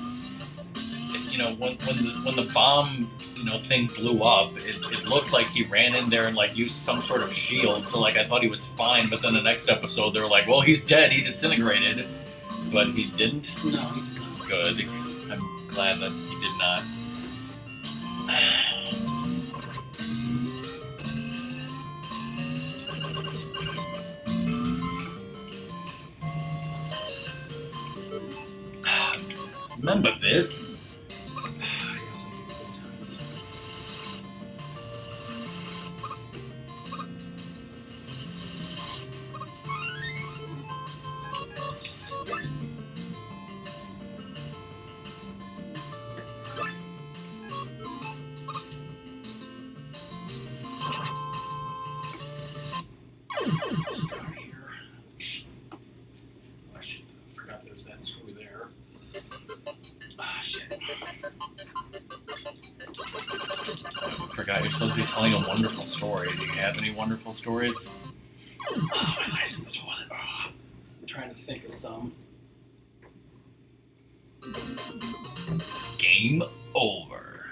you know, when the bomb, you know, thing blew up, it looked like he ran in there and like used some sort of shield. So like I thought he was fine, but then the next episode they were like, well, he's dead. He disintegrated, but he didn't. No, he did not. Good. I'm glad that he did not. Remember this? I guess it'll be good times. Start here. I forgot there's that screw there. Ah, shit. I forgot you're supposed to be telling a wonderful story. Do you have any wonderful stories? Oh, my knife's in the toilet. Oh, I'm trying to think of some. Game over.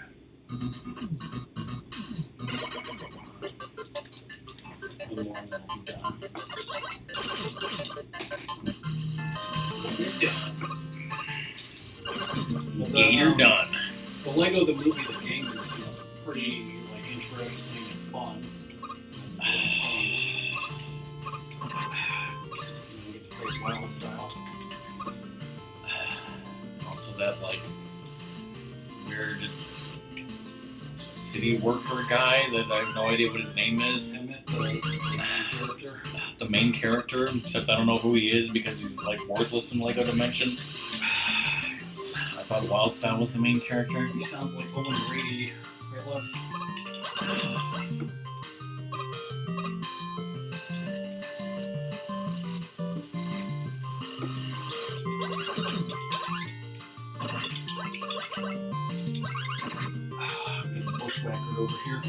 One more and then I'll be done. Gator done. The Lego the movie, the game is pretty like interesting and fun. Get to play Wily style. Also that like weird city worker guy that I have no idea what his name is. Emmett, the main character. The main character, except I don't know who he is because he's like worthless in Lego Dimensions. I thought Wildstyle was the main character. He sounds like Owen Grady. Right, Lex? Get the bushwhacker over here.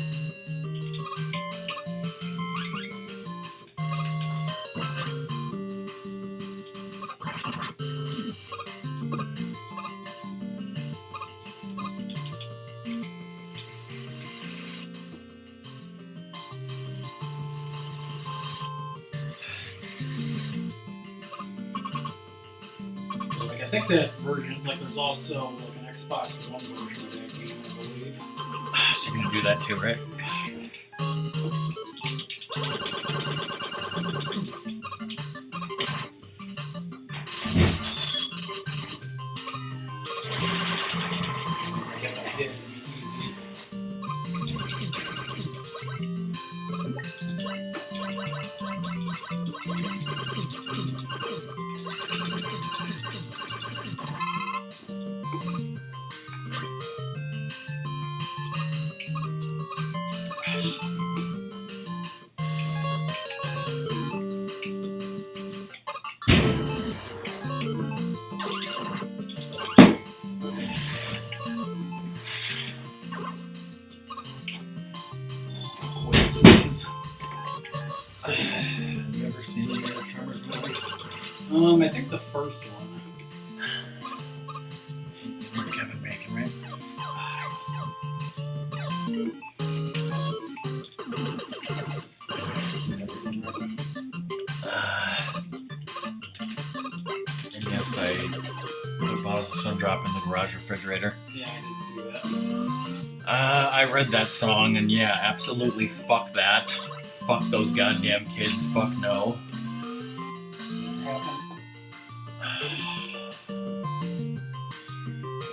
Like, I think that version, like, there's also like an Xbox One version of that game, I believe. So you're gonna do that too, right? Yes. I guess I did. It'd be easy. Have you ever seen any of the Tremors movies? I think the first one. With Kevin Bacon, right? And yes, I put bottles of Sundrop in the garage refrigerator. Yeah, I did see that. I read that song, and yeah, absolutely fuck that. Fuck those goddamn kids. Fuck no.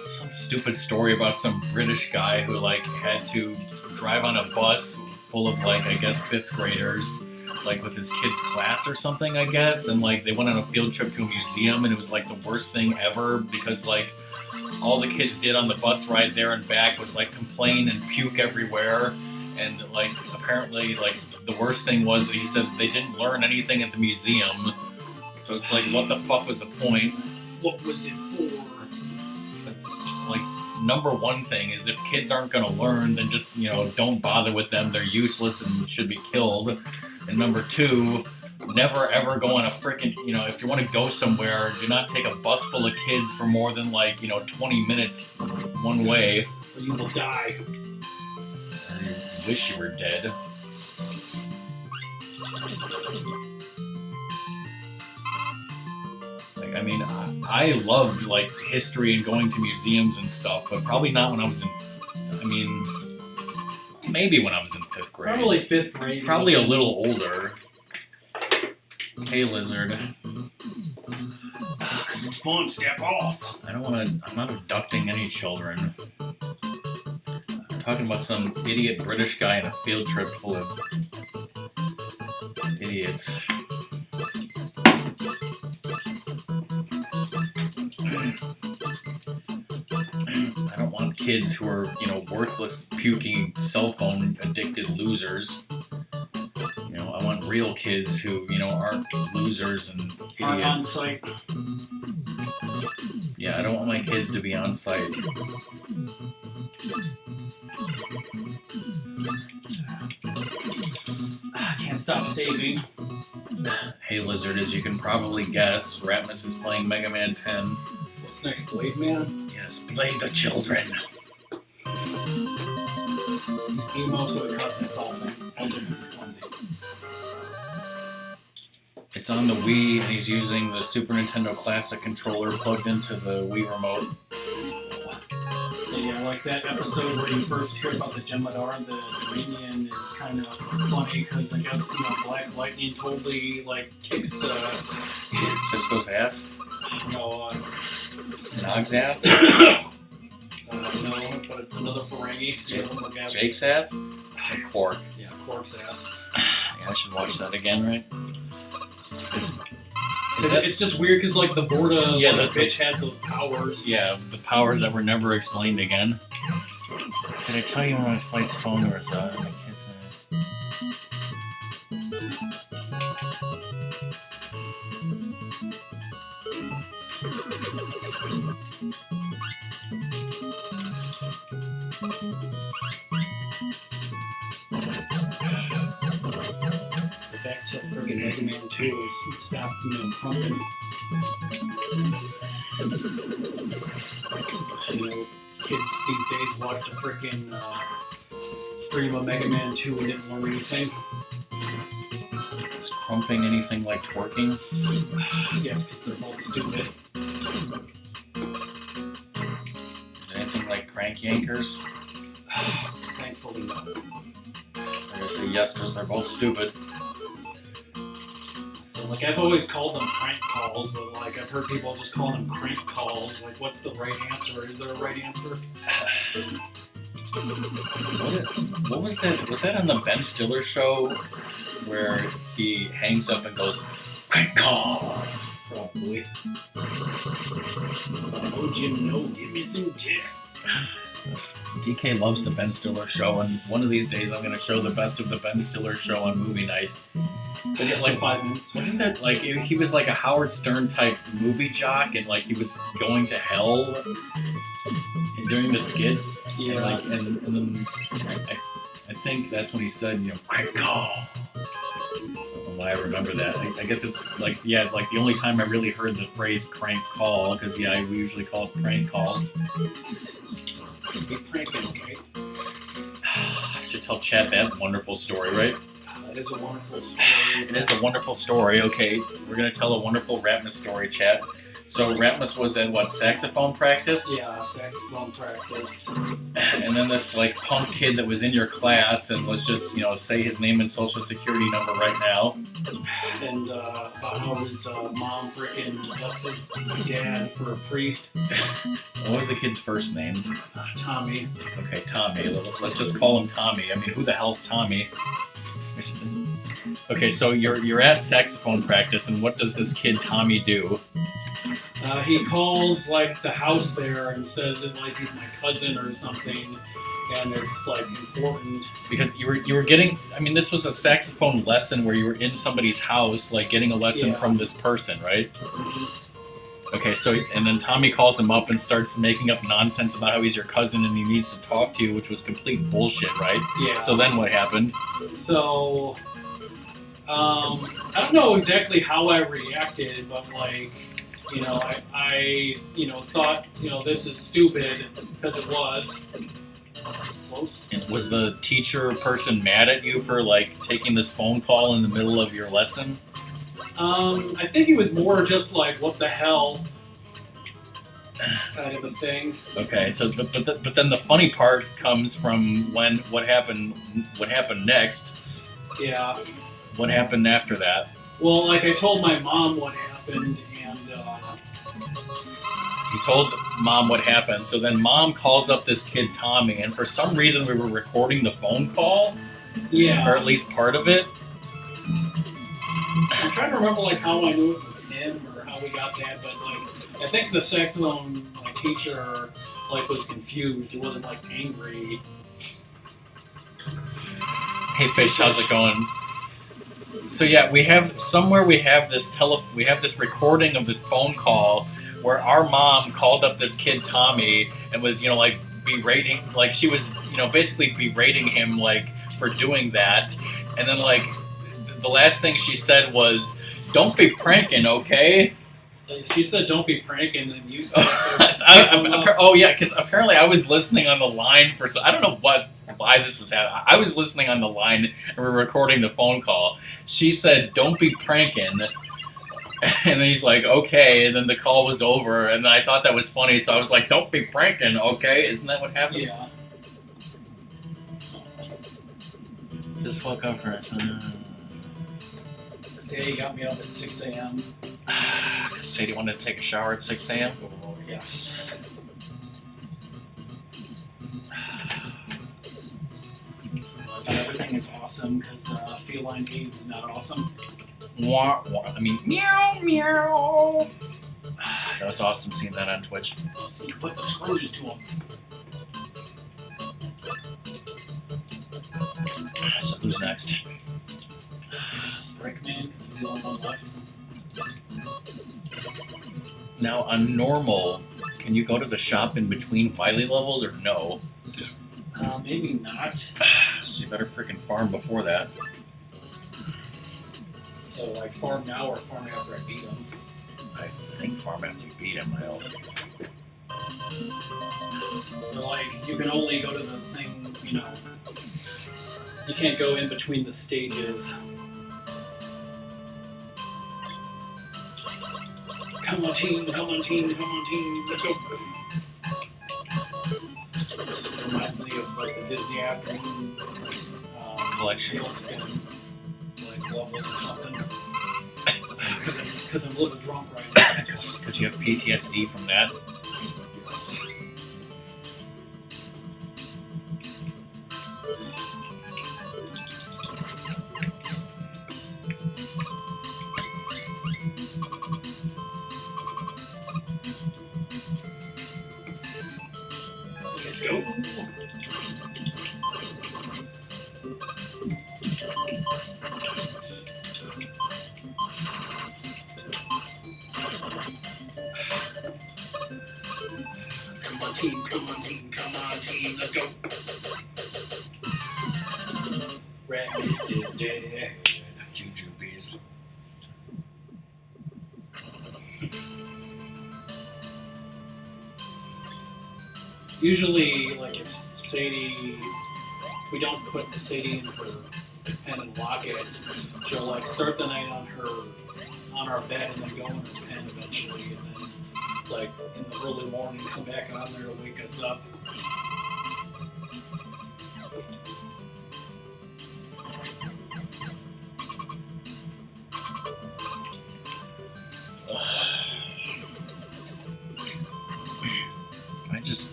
Some stupid story about some British guy who like had to drive on a bus full of like I guess 5th graders, like with his kid's class or something, I guess, and like they went on a field trip to a museum and it was like the worst thing ever because like all the kids did on the bus ride there and back was like complain and puke everywhere. And like apparently like the worst thing was that he said they didn't learn anything at the museum. So it's like, what the fuck was the point? What was it for? It's like, number one thing is if kids aren't going to learn, then just, don't bother with them. They're useless and should be killed. And number two, never ever go on a frickin', if you want to go somewhere, do not take a bus full of kids for more than 20 minutes one way. Or you will die. Or you wish you were dead. I loved history and going to museums and stuff, but probably not when I was maybe when I was in 5th grade. Probably 5th grade. Probably a little older. Hey, Lizard. It's fun, step off. I'm not abducting any children. I'm talking about some idiot British guy on a field trip full of idiots. I don't want kids who are, worthless, puking, cell phone addicted losers. I want real kids who, aren't losers and idiots. Aren't on site. Yeah, I don't want my kids to be on site. Can't stop saving. Hey, Lizard, as you can probably guess, Ratmus is playing MegaMan 10. What's next, Blade Man? Yes, play the children. He's emo, so it cuts his whole thing. Also, he's clumsy. It's on the Wii, and he's using the Super Nintendo Classic controller plugged into the Wii remote. So yeah, like that episode where you first hear about the Gemadar, the Dominion is kind of funny because I guess, Black Lightning totally, kicks, Cisco's ass? Nog's ass? No, but another Ferengi. Jake's ass? Or Quark? Yeah, Quark's ass. Yeah, I should watch that again, right? It's just weird because, the Vorta the bitch has those powers. Yeah, the powers that were never explained again. Did I tell you when my flight's phone was my kids? Back to friggin' MegaMan 2 is stop, pumping. Kids these days watch a freaking stream of MegaMan 2 and didn't learn anything. Is crumping anything like twerking? Yes, because they're both stupid. Is it anything like crank yankers? Thankfully, no. I'm gonna say yes because they're both stupid. So, I've always called them prank calls, but, I've heard people just call them crank calls. What's the right answer? Is there a right answer? What was that? Was that on the Ben Stiller show where he hangs up and goes, crank call? Probably. Oh, Jim, no, give me some tip. DK loves the Ben Stiller show, and one of these days I'm going to show the best of the Ben Stiller show on movie night. But it, 5 minutes. Wasn't that he was like a Howard Stern type movie jock, and he was going to hell during the skit? Yeah. And then I think that's when he said, crank call. I don't know why I remember that. I guess it's the only time I really heard the phrase crank call, because we usually call it prank calls. Be pranking, okay? I should tell Chad that wonderful story, right? That is a wonderful story. It is a wonderful story. Okay, we're going to tell a wonderful Ratmus story, Chad. So Ratmus was at, saxophone practice? Yeah, saxophone practice. And then this, punk kid that was in your class, and let's just, say his name and social security number right now. And about how his mom frickin' left his dad for a priest. What was the kid's first name? Tommy. Okay, Tommy. Let's just call him Tommy. Who the hell's Tommy? Okay, so you're at saxophone practice, and what does this kid Tommy do? He calls like the house there and says that like he's my cousin or something, and it's like important. Because you were getting. I mean, this was a saxophone lesson where you were in somebody's house, like getting a lesson from this person, right? Okay, so and then Tommy calls him up and starts making up nonsense about how he's your cousin and he needs to talk to you, which was complete bullshit, right? Yeah. So then what happened? So, I don't know exactly how I reacted, but like, you know, I thought, this is stupid because it was. Close. And was the teacher person mad at you for like taking this phone call in the middle of your lesson? I think it was more just like, what the hell, kind of a thing. Okay, so but then the funny part comes from when what happened next. Yeah. What happened after that? Well, like I told my mom what happened, and You told Mom what happened, so then Mom calls up this kid Tommy, and for some reason we were recording the phone call, yeah. or at least part of it. I'm trying to remember like how I knew it was him or how we got that, but like I think the saxophone teacher like was confused. He wasn't like angry. Hey Fish, how's it going? So yeah, we have this recording of the phone call where our mom called up this kid Tommy and was like berating, like she was basically berating him like for doing that, and then like the last thing she said was, "Don't be pranking, okay?" She said, "Don't be pranking," and you said, "Oh yeah," because apparently I was listening on the line for. I don't know why this was happening. I was listening on the line and we're recording the phone call. She said, "Don't be pranking," and then he's like, "Okay," and then the call was over, and then I thought that was funny, so I was like, "Don't be pranking, okay?" Isn't that what happened? Yeah. Just woke up for it. Sadie got me up at 6 a.m. Sadie wanted to take a shower at 6 a.m.? Oh, yes. Everything is awesome because feline AIDS is not awesome. Wah, wah. I mean, meow, meow. That was awesome seeing that on Twitch. You can put the screws to them. So who's next? RockMan, because he's the only one left. Now, on normal, can you go to the shop in between Wily levels or no? Maybe not. So you better freaking farm before that. So, like, farm now or farm after I beat him? I think farm after you beat him, I hope. So, like, you can only go to the thing, you can't go in between the stages. Come on, team, come on, team, come on, team, let's go. This reminds me of like the Disney afternoon Collection. Like levels or something. Because I'm a little drunk right now. Because you have PTSD from that. Let's go. Come on, team, come on, team, come on, team, let's go. Ratmus is dead. Jujubes. Usually, like if Sadie, we don't put Sadie in her pen and lock it, she'll like start the night on our bed and then go in her pen eventually, and then like in the early morning come back on there to wake us up.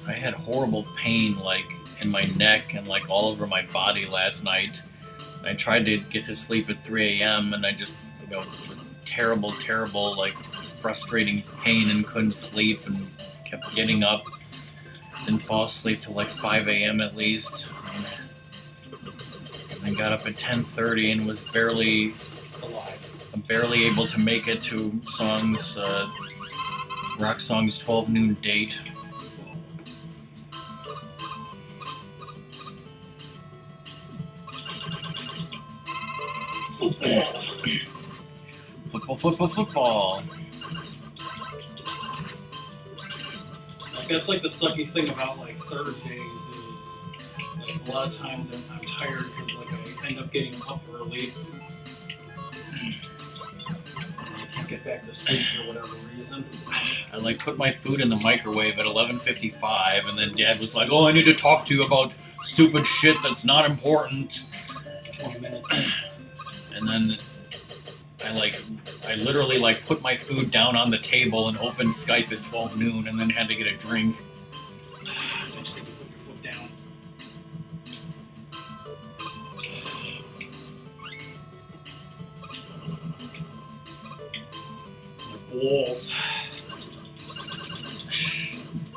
I had horrible pain like in my neck and like all over my body last night. I tried to get to sleep at 3 a.m. and I just with terrible like frustrating pain and couldn't sleep and kept getting up. Didn't fall asleep till like 5 a.m. at least. And then got up at 10:30 and was barely able to make it to Rock Song's 12 noon date. Football. Like that's like the sucky thing about like Thursdays is like a lot of times I'm tired because like I end up getting up early. I can't get back to sleep for whatever reason. I like put my food in the microwave at 11:55, and then Dad was like, "Oh, I need to talk to you about stupid shit that's not important." 20 minutes. And then I literally like put my food down on the table and opened Skype at 12 noon, and then had to get a drink. Just put your foot down. The balls.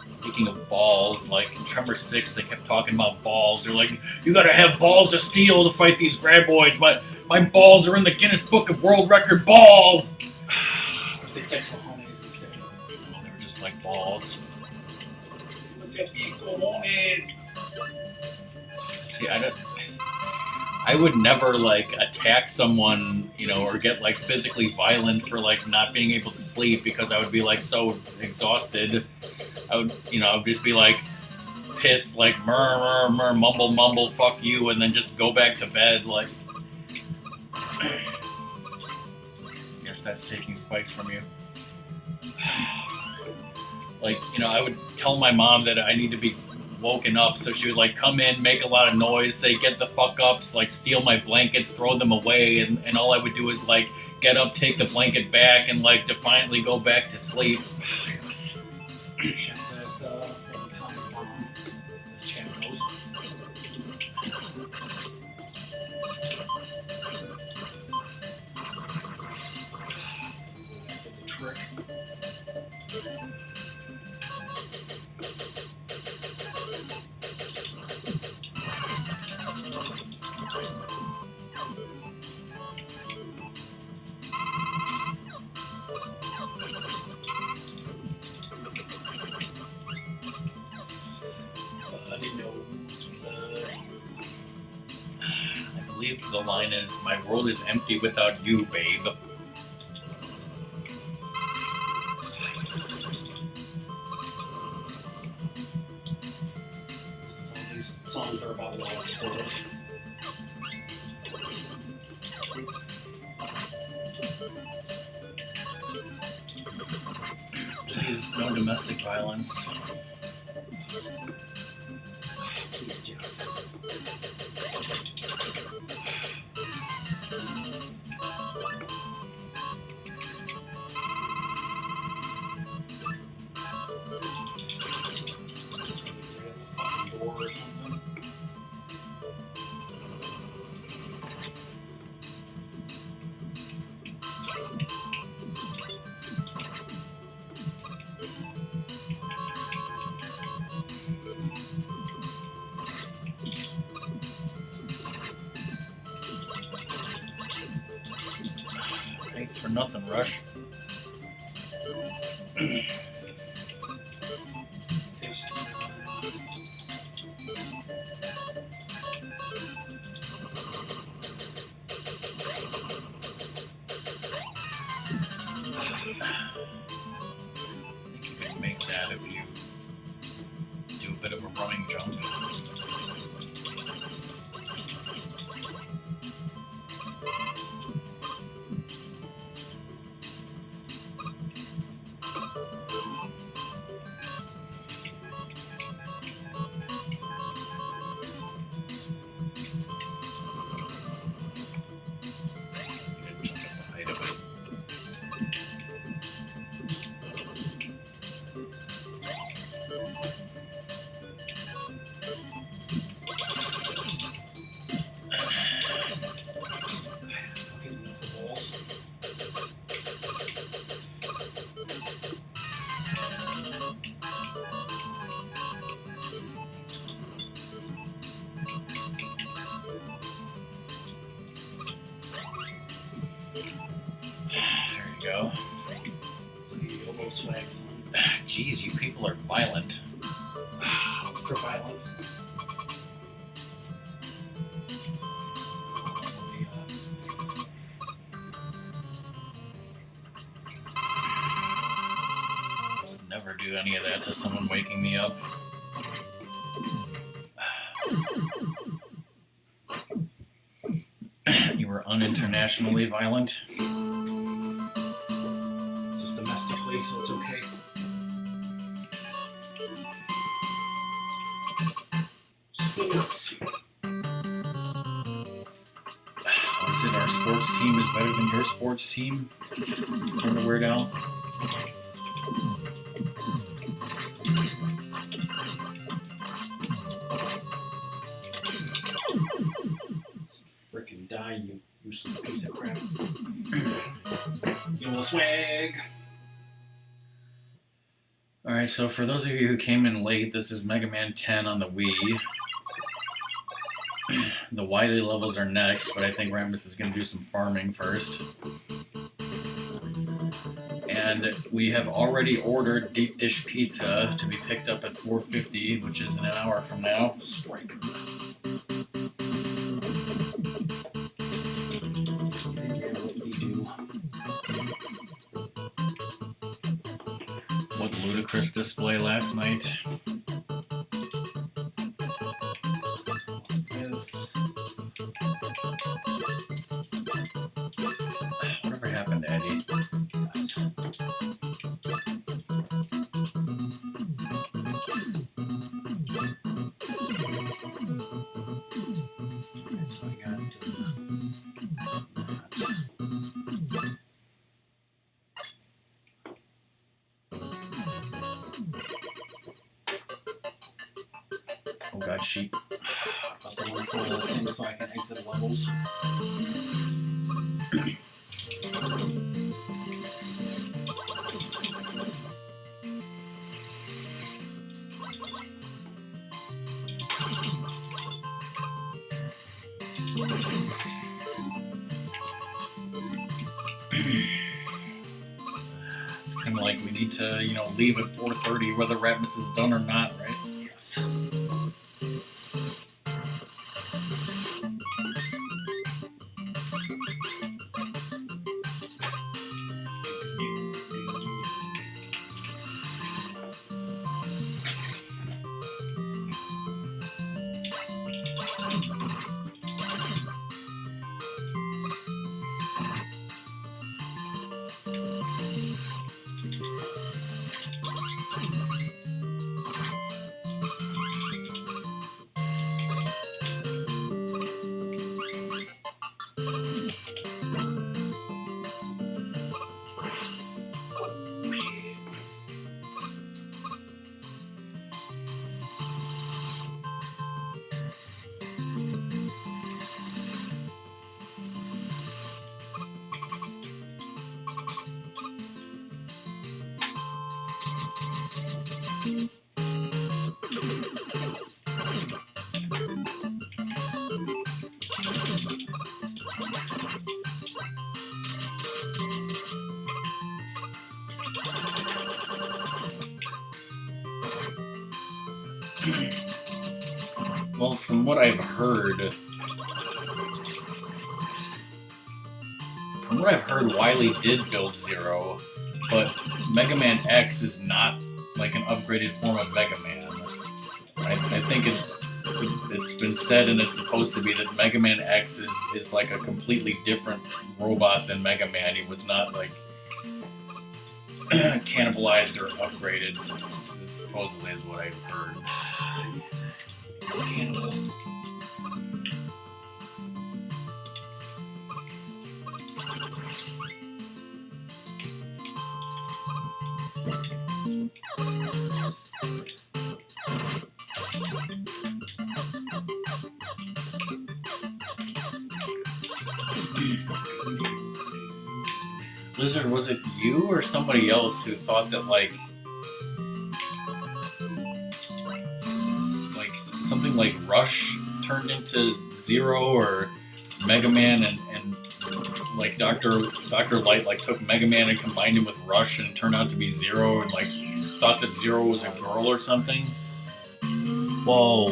Speaking of balls, like in Tremor 6, they kept talking about balls. They're like, "You gotta have balls of steel to fight these graboids, but my balls are in the Guinness Book of World Record balls!" They said cojones instead. They were just like balls. See, I would never like attack someone, or get like physically violent for like not being able to sleep because I would be like so exhausted. I would just be like pissed, like murr, mumble, fuck you, and then just go back to bed. Like, guess that's taking spikes from you. Like, I would tell my mom that I need to be woken up, so she would like come in, make a lot of noise, say get the fuck up, like steal my blankets, throw them away, and all I would do is like get up, take the blanket back, and like defiantly go back to sleep. I believe the line is, "My world is empty without you, babe." These songs are about love stories. Please, no domestic violence. Please, Jeff. Door or something. Thanks for nothing, Rush. I think you could make that if you do a bit of a running jump. or violent? Ultra violence. I would never do any of that to someone waking me up. You were uninternationally violent. Just domestically, so it's okay. Sports. What is it? Our sports team is better than your sports team? Turn the word out. Frickin' die, you useless piece of crap. You wanna swag? Alright, so for those of you who came in late, this is Mega Man 10 on the Wii. The Wily levels are next, but I think Ratmus is going to do some farming first. And we have already ordered deep dish pizza to be picked up at 4:50, which is in an hour from now. What ludicrous display last night. Whatever happened to Eddie? So I got Oh god, sheep. about the one full thing so I can exit levels. It's kind of like we need to, leave at 4:30 whether Ratmus is done or not, right? Yes. Well, from what I've heard, Wily did build Zero, but Mega Man X is not like an upgraded form of Mega Man. I think it's been said, and it's supposed to be that Mega Man X is like a completely different robot than Mega Man. He was not like cannibalized or upgraded, supposedly is what I've heard. Cannibal. Blizzard, was it you or somebody else who thought that like something like Rush turned into Zero, or Mega Man and like Dr. Light like took Mega Man and combined him with Rush and it turned out to be Zero, and like thought that Zero was a girl or something. Whoa.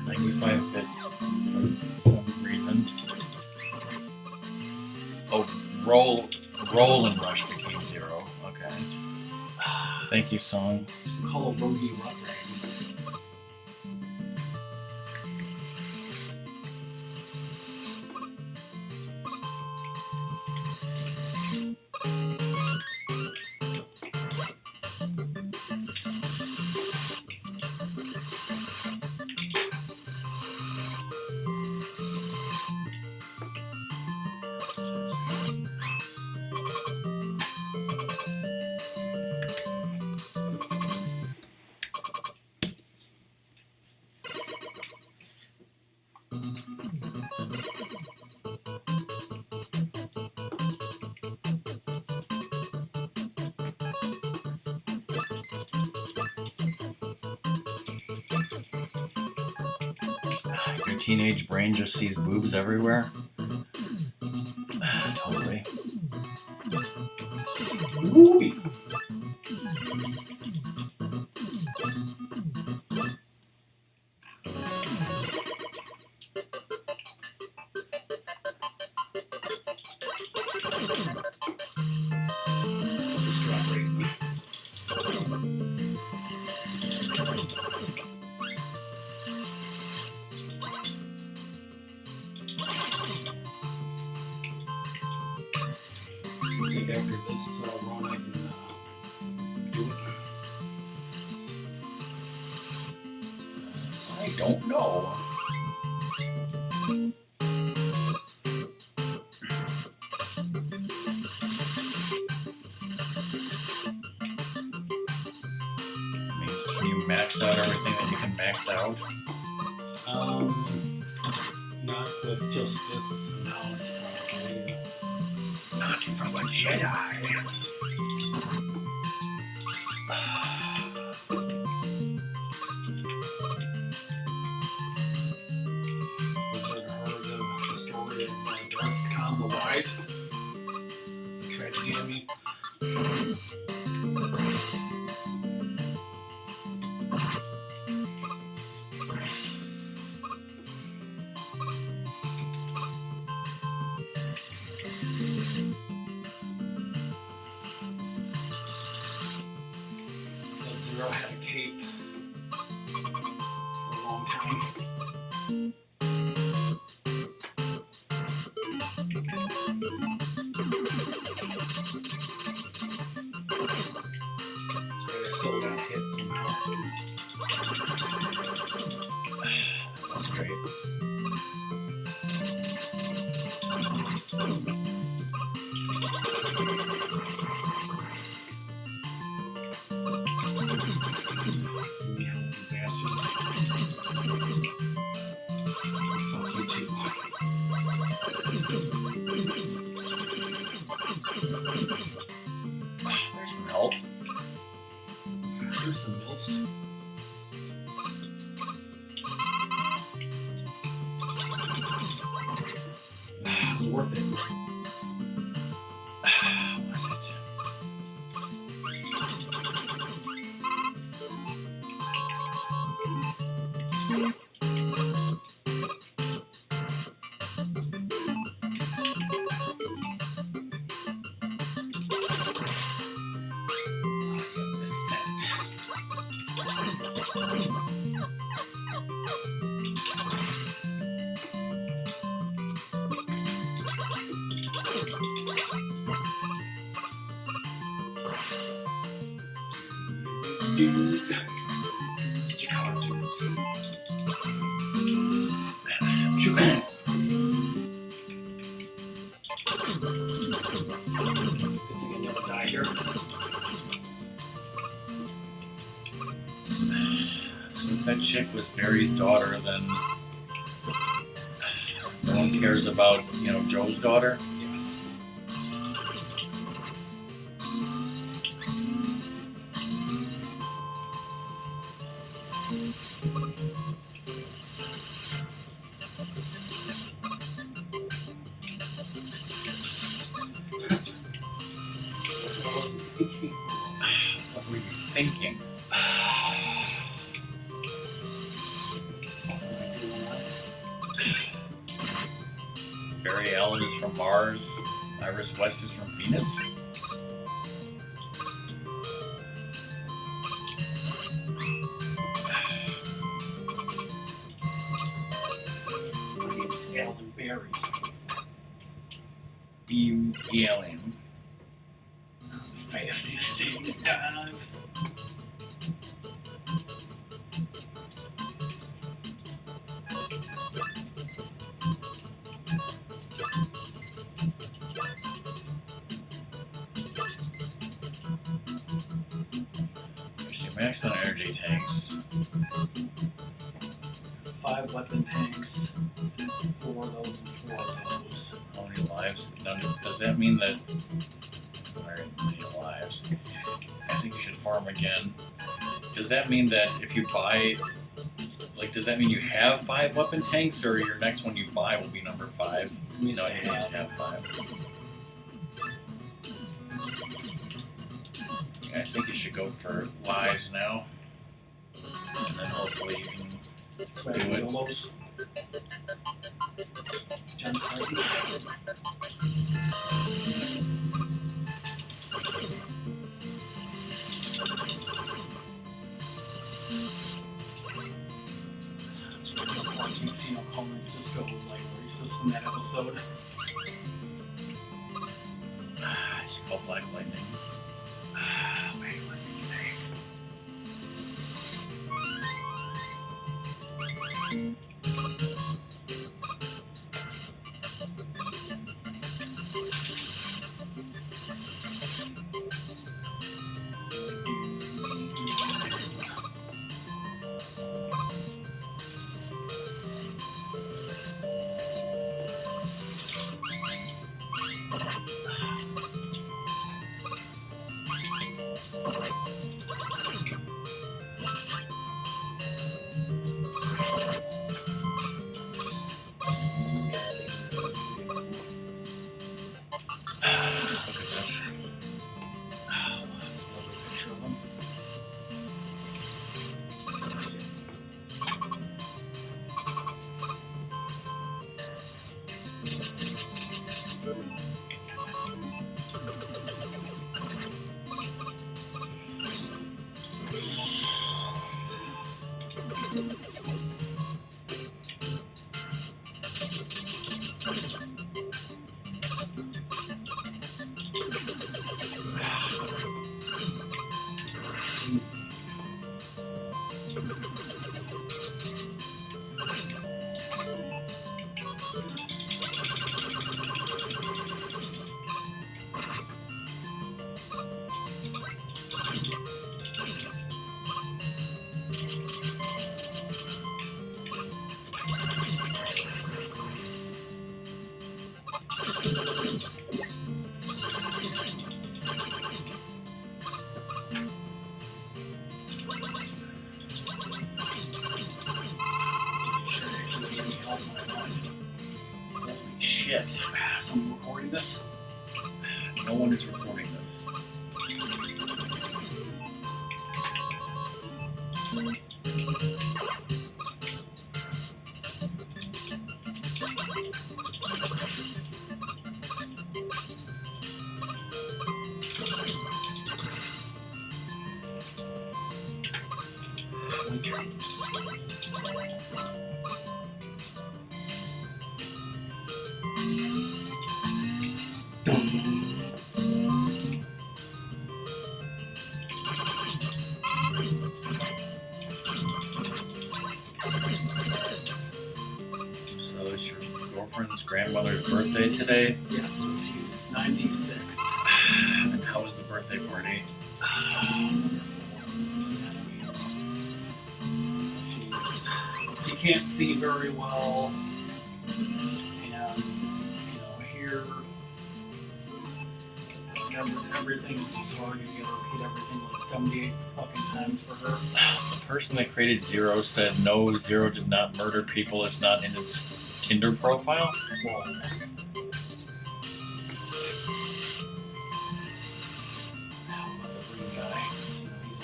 95 bits for some reason. Oh, roll and rush became Zero. Okay. Thank you, song. Call a bogey what? Your teenage brain just sees boobs everywhere. Totally. Ruby. I think after this run, I can do it. I don't know. I mean, can you max out everything that you can max out? Not with just this amount, probably. Not from a Jedi. Wizard heard of the story of Darth Khan the Wise? The tragedy, I mean. Zero had a cape for a long time. I still got hit somehow. That's great. You healthy bastards. Fuck you too. There's some health. Here's some milfs. It was worth it. Was it? The scent. Dude. Get your car, dude. Good thing I never die here. So if that chick was Barry's daughter, then no one cares about, Joe's daughter? Yes. That wasn't thinking? Barry Allen is from Mars. Iris West is from Venus. My name's Alan Barry. The alien. Fastest thing that dies. Maxed on energy tanks. 5 weapon tanks. 4 of those and 4 of those. How many lives? Now, does that mean that... Alright, many lives. I think you should farm again. Does that mean that if you buy... Like, does that mean you have 5 weapon tanks, or your next one you buy will be number 5? No, you just have 5. I think you should go for lives now. And then hopefully you can Swag do it. Yolos. John Clayton. You've seen opponent Cisco like racist in that episode. It's called Black Lightning. Wait, what is his name? Shit. Someone recording this? No one is recording this. So it's your girlfriend's grandmother's birthday today. Yes, she's 96. And how was the birthday party? She can't see very well, and here everything is just hard. You gotta repeat everything like 78 fucking times for her. The person that created Zero said no, Zero did not murder people. It's not in his Tinder profile. Whoa. Now, the green guy, he's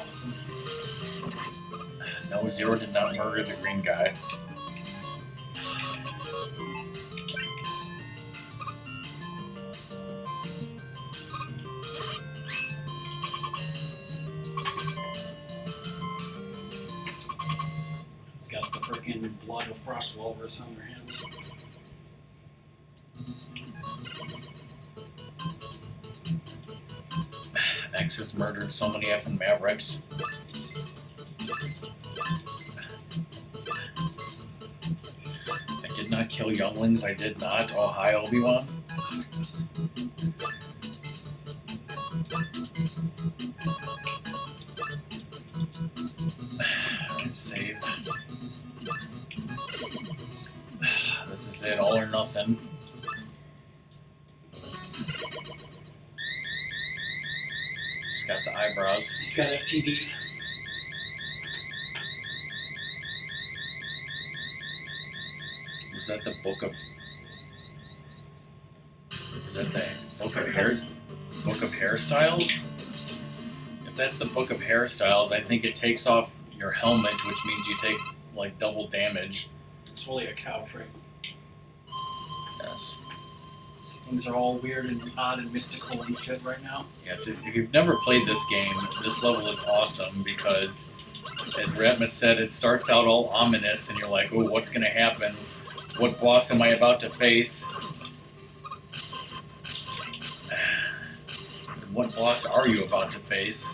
No, Zero did not murder the green guy. He's got the freaking blood of frost walrus on their hands. X has murdered so many effing Mavericks. I did not kill younglings, I did not. Oh, hi, Obi-Wan. Save. This is it, all or nothing. He's got the eyebrows. He's got STDs. Was that the book of... Is that the book of hair... Book of hairstyles? If that's the book of hairstyles, I think it takes off your helmet, which means you take, like, double damage. It's really a couch, right? Yes. So things are all weird and odd and mystical and shit right now. Yes, if you've never played this game, this level is awesome because, as Ratmus said, it starts out all ominous and you're like, oh, what's going to happen? What boss am I about to face? What boss are you about to face?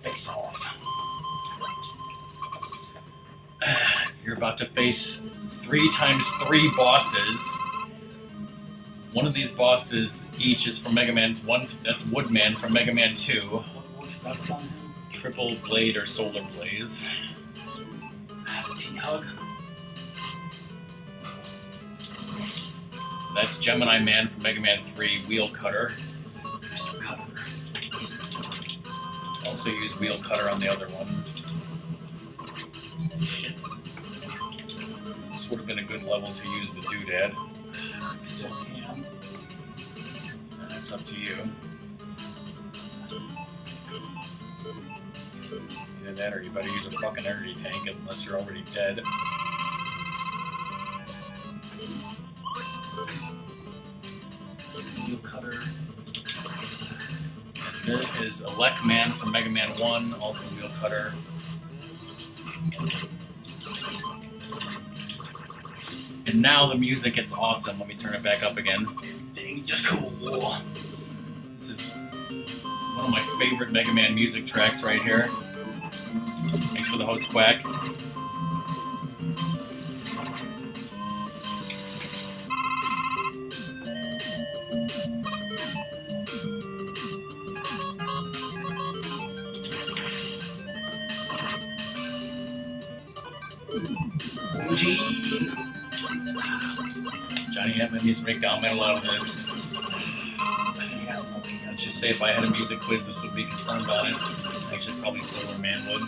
Face off. You're about to face 3 times 3 bosses. One of these bosses each is from Mega Man's 1. That's Woodman from Mega Man 2. What's best on him? Triple Blade or Solar Blaze. The T-Hug. That's Gemini Man from Mega Man 3. Wheel Cutter. Mr. Cutter. Also use Wheel Cutter on the other one. Shit. This would have been a good level to use the Doodad. Still can. It's up to you. Either that or you better use a fucking energy tank unless you're already dead. Wheel Cutter. There is RockMan from Mega Man 1, also Wheel Cutter. And now the music gets awesome. Let me turn it back up again. Dang, just cool. This is one of my favorite Mega Man music tracks right here. Thanks for the host, Quack. Johnny Hatman needs to make down metal out of this. Let's just say if I had a music quiz, this would be confirmed on it. Actually, probably Solar Man would.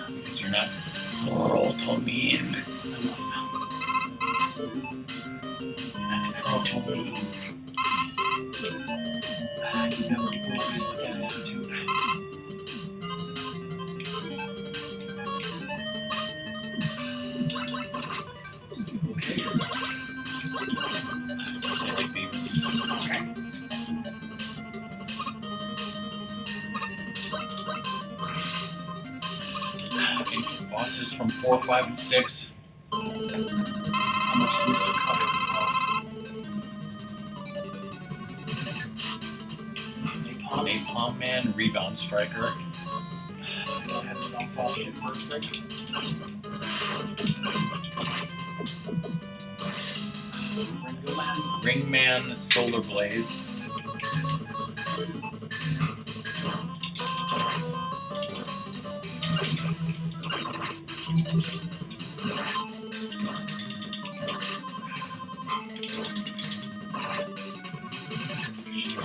Because you're not Rotomin. Rotomin. You never will be with that attitude. Okay. Just like Beavis. Okay. Bosses from 4, 5, and 6. How much is Mr. Cutter cost? Napalm Man, Rebound Striker. Gotta have the downfall shit first, right? Ringman, Solar Blaze.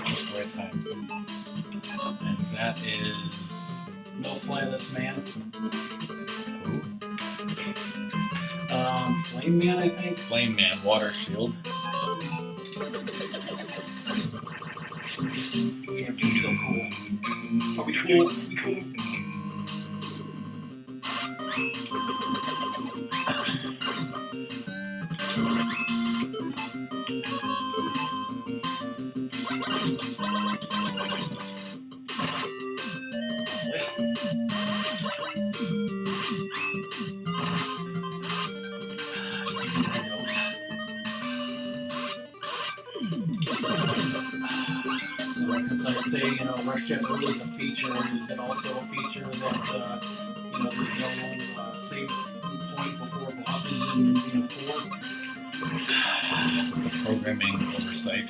Just the right time. And that is... No Flyless Man. Ooh. Flame Man, I think. Flame Man, Water Shield. He's so cool. Are we cool? Are we cool? As I say, Rush Jet Early is a feature. Is it also a feature that, there's no save point before bosses in 4? It's a programming oversight.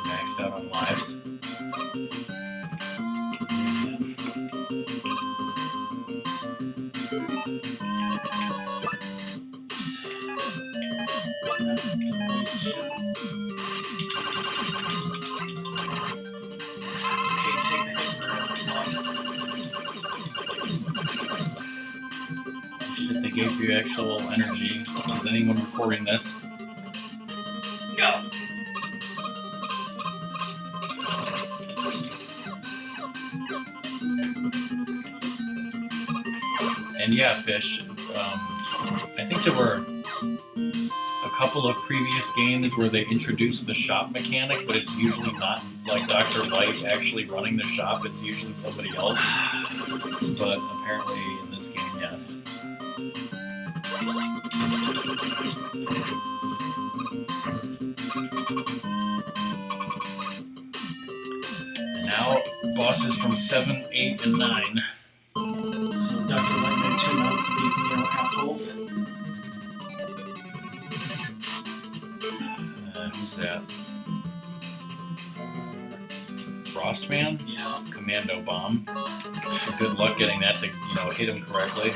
Maxed out on lives. Shit, they gave you actual energy. Is anyone recording this? Go! And yeah, Fish, I think there were a couple of previous games where they introduced the shop mechanic, but it's usually not like Dr. Light actually running the shop, it's usually somebody else. But apparently in this game, yes. Now, bosses from 7, 8, and 9. So Dr. Lightman 2 months, these assholes. Who's that? Frostman? Yeah. Commando Bomb. Good luck getting that to, hit him correctly.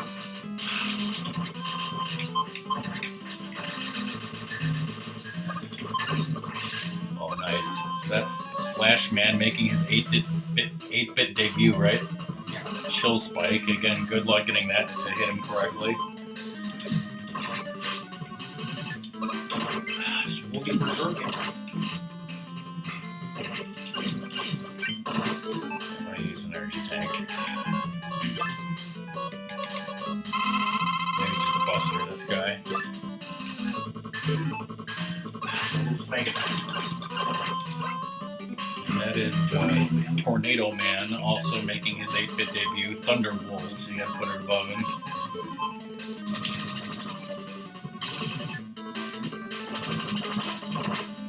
Oh, nice. So that's Slash Man making his 8-bit debut, right? Yes. Chill Spike. Again, good luck getting that to hit him correctly. So we'll get berserking. I'm going to use an energy tank. Maybe just buster this guy. And that is Tornado Man, also making his 8-bit debut. Thunder Wolves, so you gotta put it above him.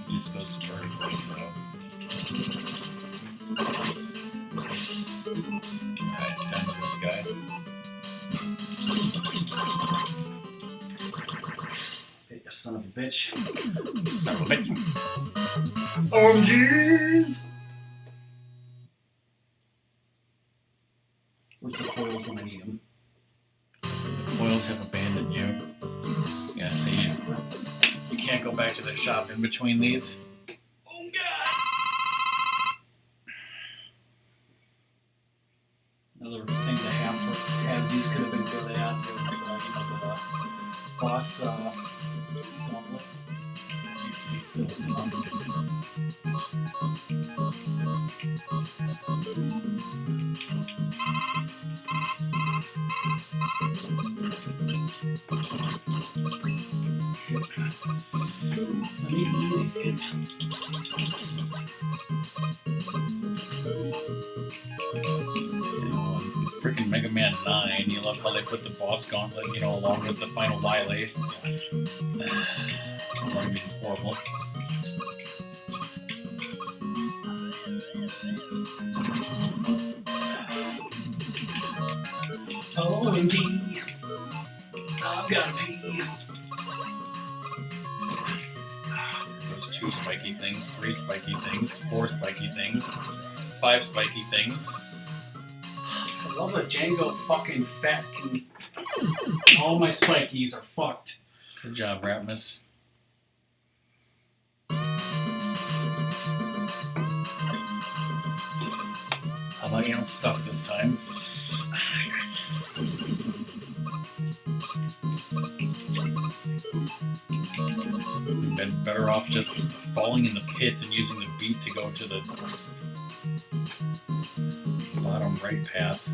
He just goes to vertical, so. Alright, down to this guy. Hey, you son of a bitch. Son of a bitch. Oh, jeez! Where's the coils when I need them? The coils have abandoned you. Yeah, see, you can't go back to the shop in between these. Oh, God! Another thing to have for Absies could have been good at is, the boss gauntlet. Needs to be filled up. I need it. Freaking MegaMan 9, you love how they put the boss gauntlet, along with the final Wily. That means horrible. OMG, I've got to pee. There's 2 spiky things, 3 spiky things, 4 spiky things, 5 spiky things. love that Django fucking fat can. All my spikies are fucked. Good job, Ratmus. How about you don't suck this time? You've been better off just falling in the pit and using the beat to go to the bottom right path.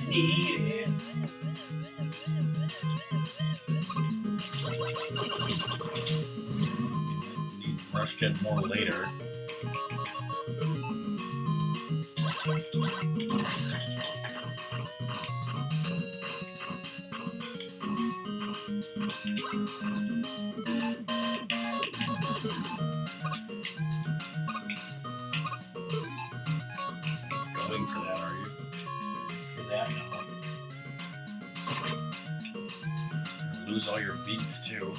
Yeah. Need rush jet more later. Going for that, are you? For that, no. Lose all your beats too.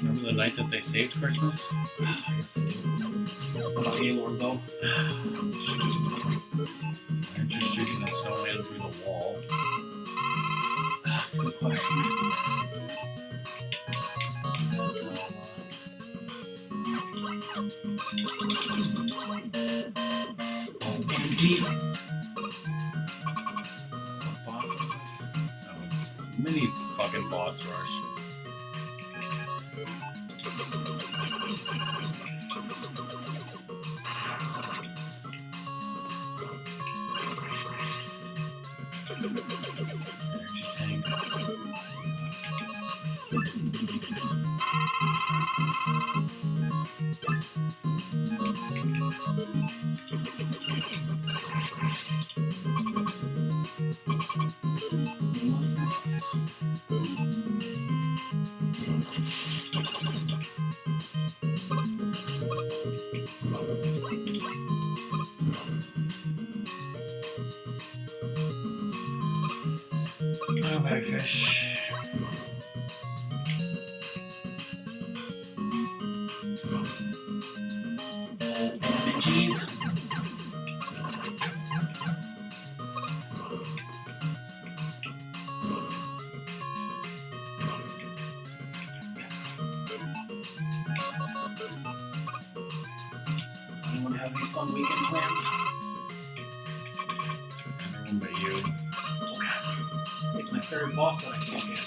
Remember the night that they saved Christmas? What about Gaylord, though? Aren't you shooting the snowman through the wall? That's a good question. OMG. What boss is this? Oh, it's mini fucking boss rush. Energy tank. Oh, bagfish. Cheese. Anyone have any fun weekend plans? Everyone but you. It's my third boss that I suck at.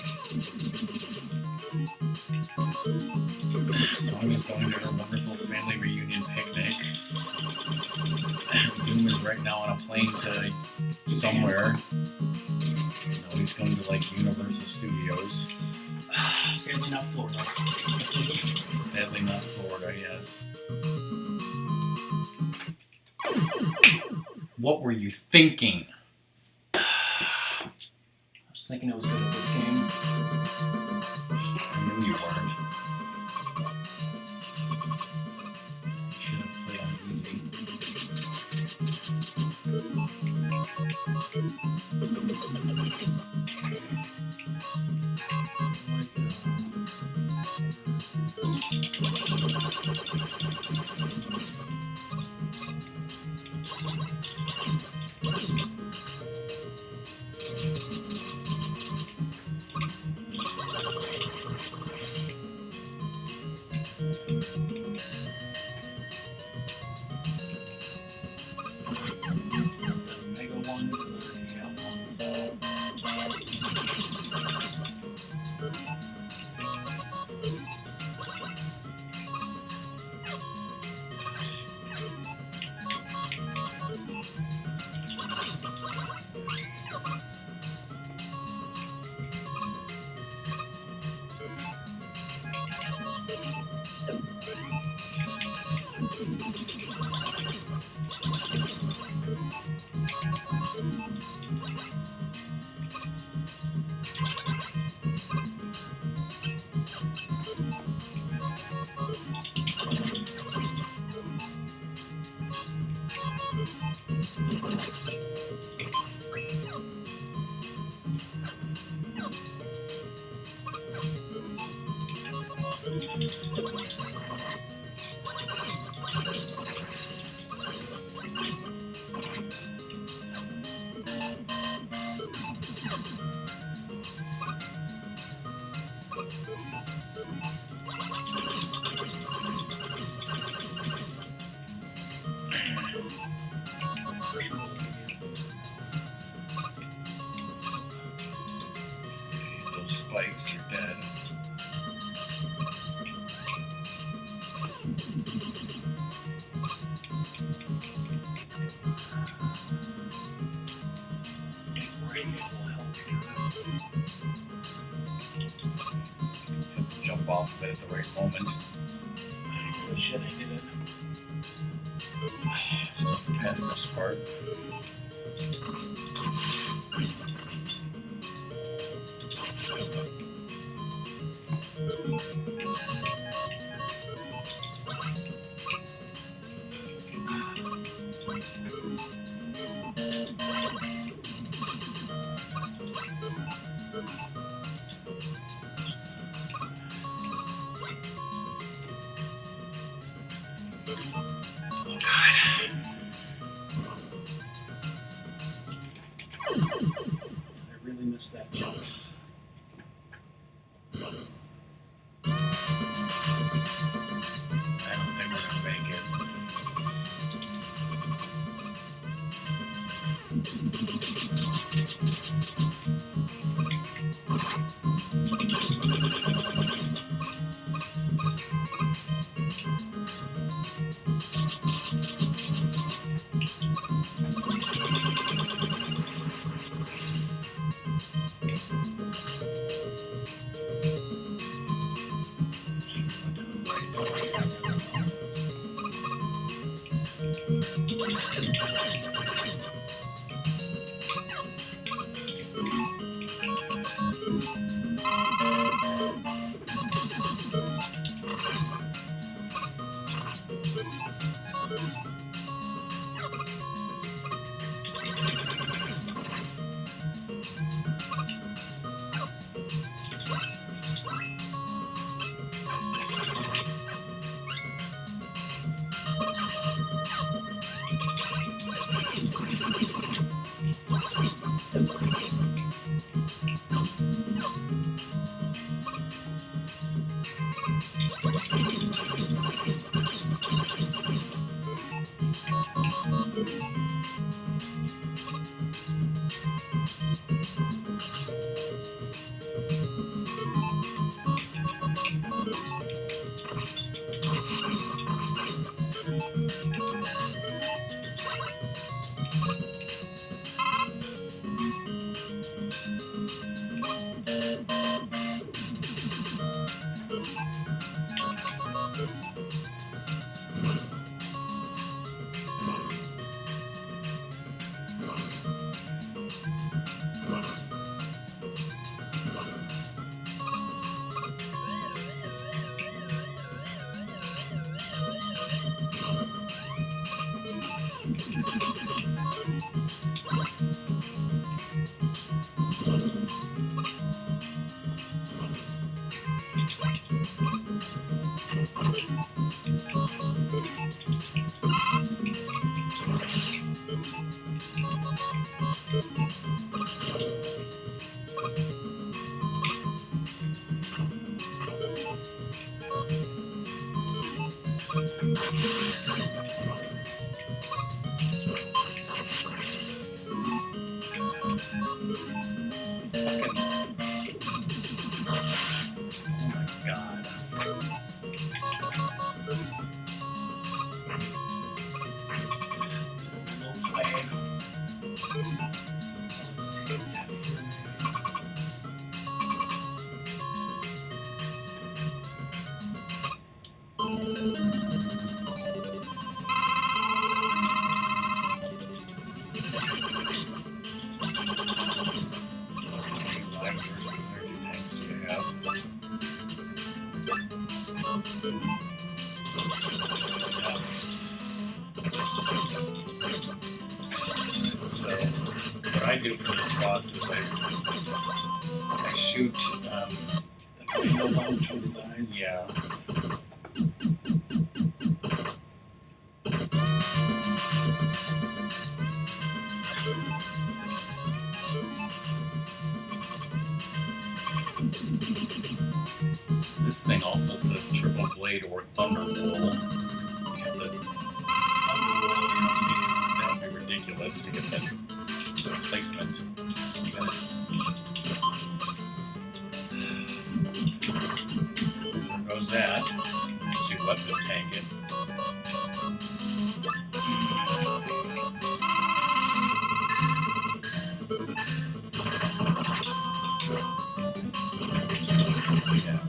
Song is going to her wonderful family reunion picnic. Doom is right now on a plane to somewhere. No, he's going to like Universal Studios. Sadly not Florida. Sadly not Florida, yes. What were you thinking? I was thinking I was good at this game. I knew you weren't. Should have played on easy. Those spikes are dead. Jump off of it at the right moment. Oh shit, I did it. Still past this part. I really missed that jump. I don't think we're gonna make it. What I do for this boss is I shoot The tornado launch on his eyes. yeah. This thing also says triple blade or thunderbolt. You have the thunderbolt, that would be ridiculous to get that placement. You gotta, there goes that. See what will tank it. Yeah.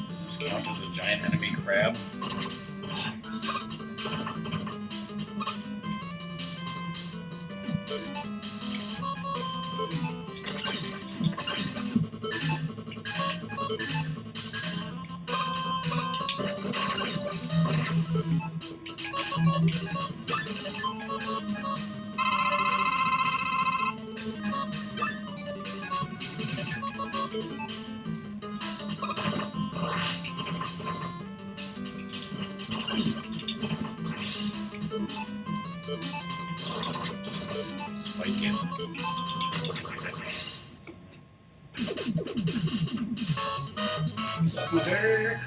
Does this count as a giant enemy crab? Just spike it. Suck my dick.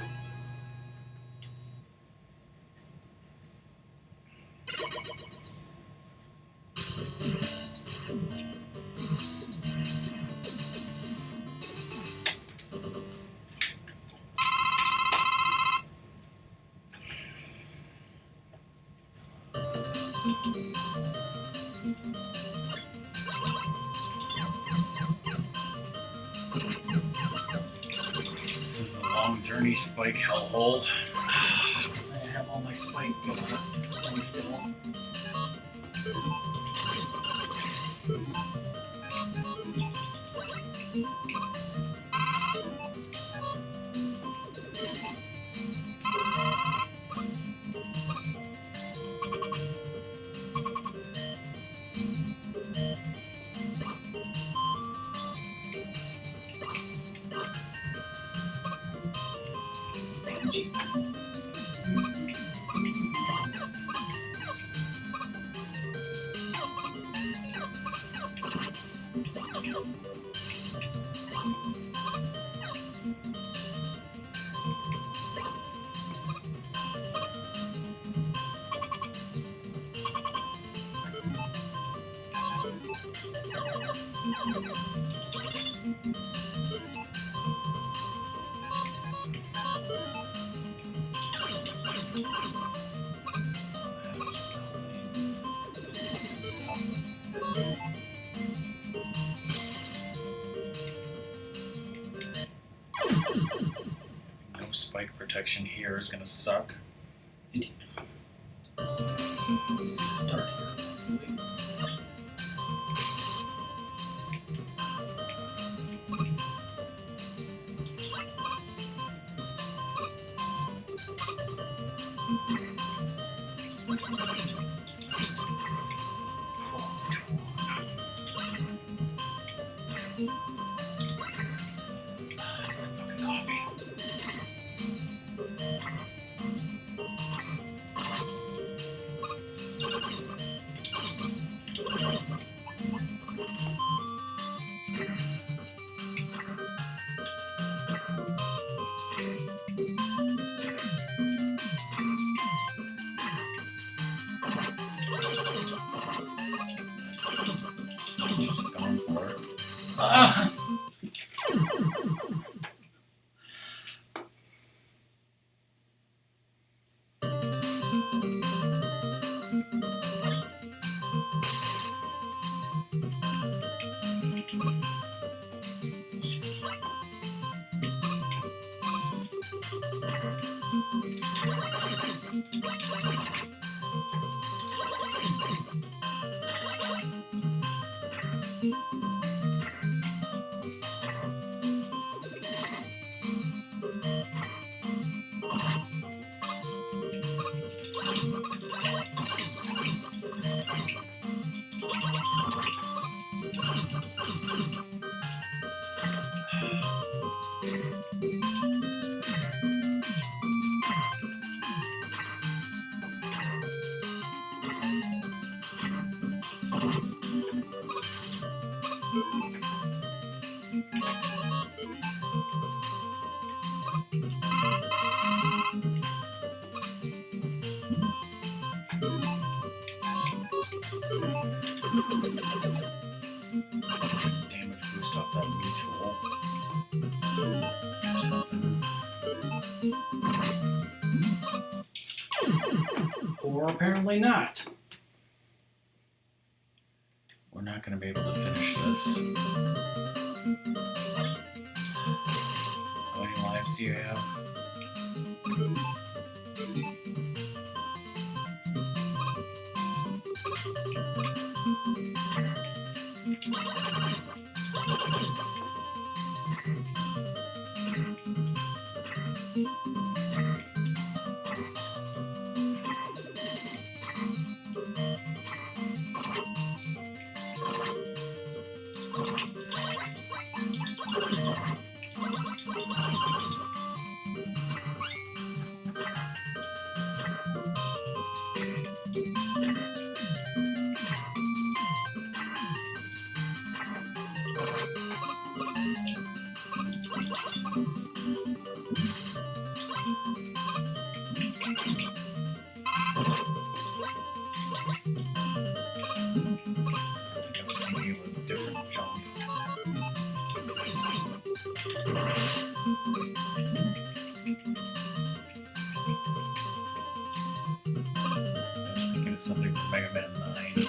This is the long journey spike hellhole. I have all my spike things still. No spike protection here is gonna suck. Indeed. Start here. Just going for it. Or apparently not. We're not going to be able to finish this. How many lives do you have? Different jump. I was thinking of something from MegaMan 9.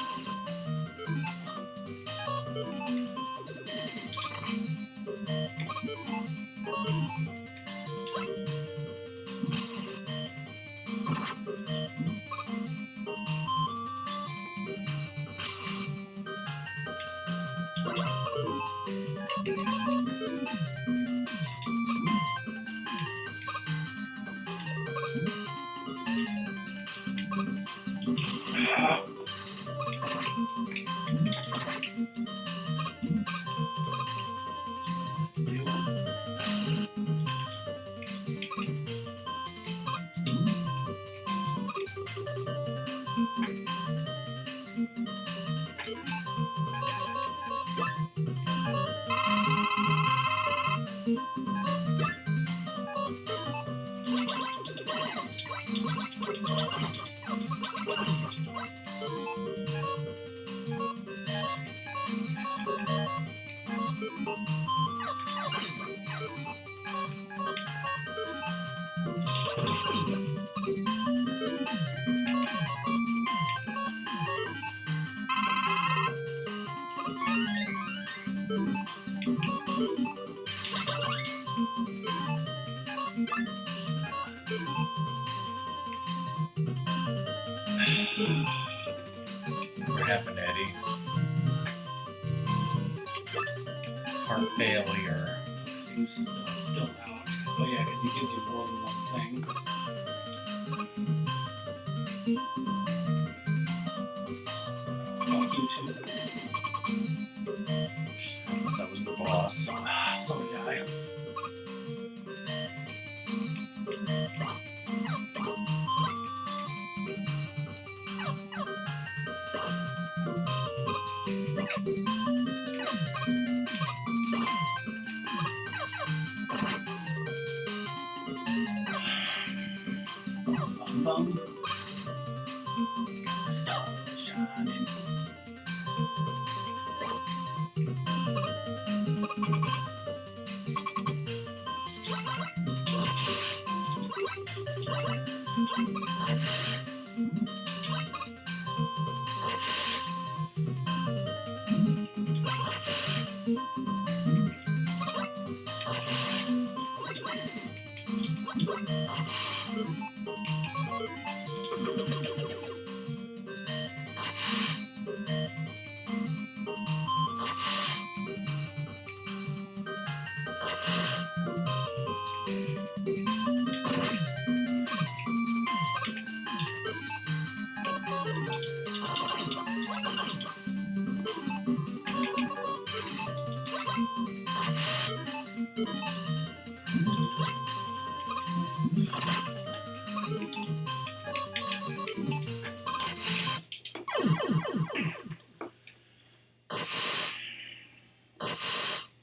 What happened, Eddie? Heart failure. He's still out. Oh yeah, because he gives you more than one thing. Fuck you too. That was the boss. So yeah. Bum. Stars shining.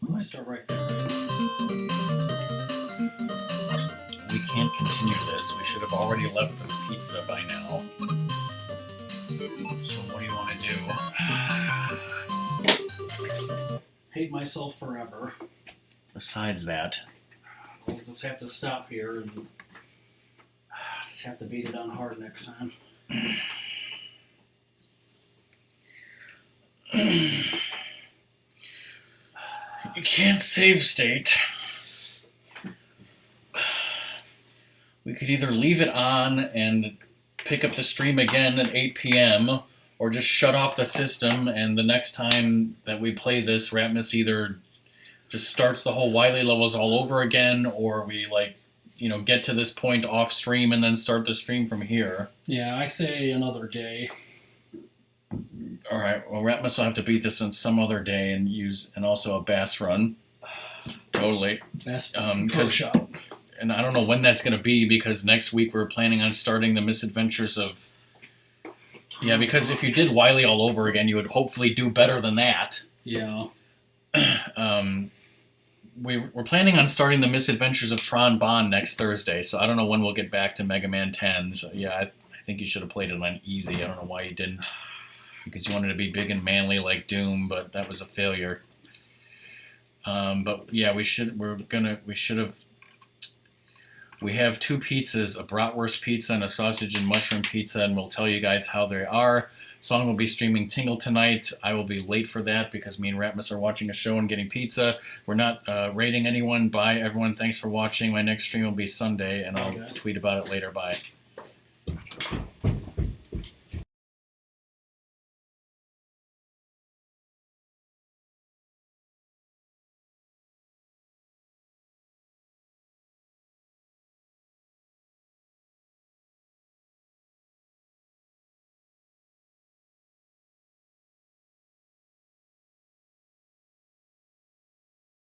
Let's start right there. We can't continue this. We should have already left for the pizza by now. So what do you want to do? Hate myself forever. Besides that, We'll just have to stop here and just have to beat it on hard next time. You can't save state. We could either leave it on and pick up the stream again at 8 p.m. or just shut off the system, and the next time that we play this, Ratmus either just starts the whole Wily levels all over again, or we get to this point off stream and then start the stream from here. Yeah, I say another day. All right. Well, Ratmus will have to beat this on some other day and also a bass run. Totally. Best Pro shop. And I don't know when that's going to be, because next week we're planning on starting the misadventures of... Yeah, because if you did Wily all over again, you would hopefully do better than that. Yeah. We're planning on starting the misadventures of Tron Bond next Thursday, so I don't know when we'll get back to MegaMan 10. So, yeah, I think you should have played it on easy. I don't know why you didn't, because you wanted to be big and manly like Doom, but that was a failure. But yeah, we have 2 pizzas, a bratwurst pizza and a sausage and mushroom pizza, and we'll tell you guys how they are. Song will be streaming Tingle tonight. I will be late for that because me and Ratmus are watching a show and getting pizza. We're not rating anyone. Bye, everyone. Thanks for watching. My next stream will be Sunday, and I'll tweet about it later. Bye.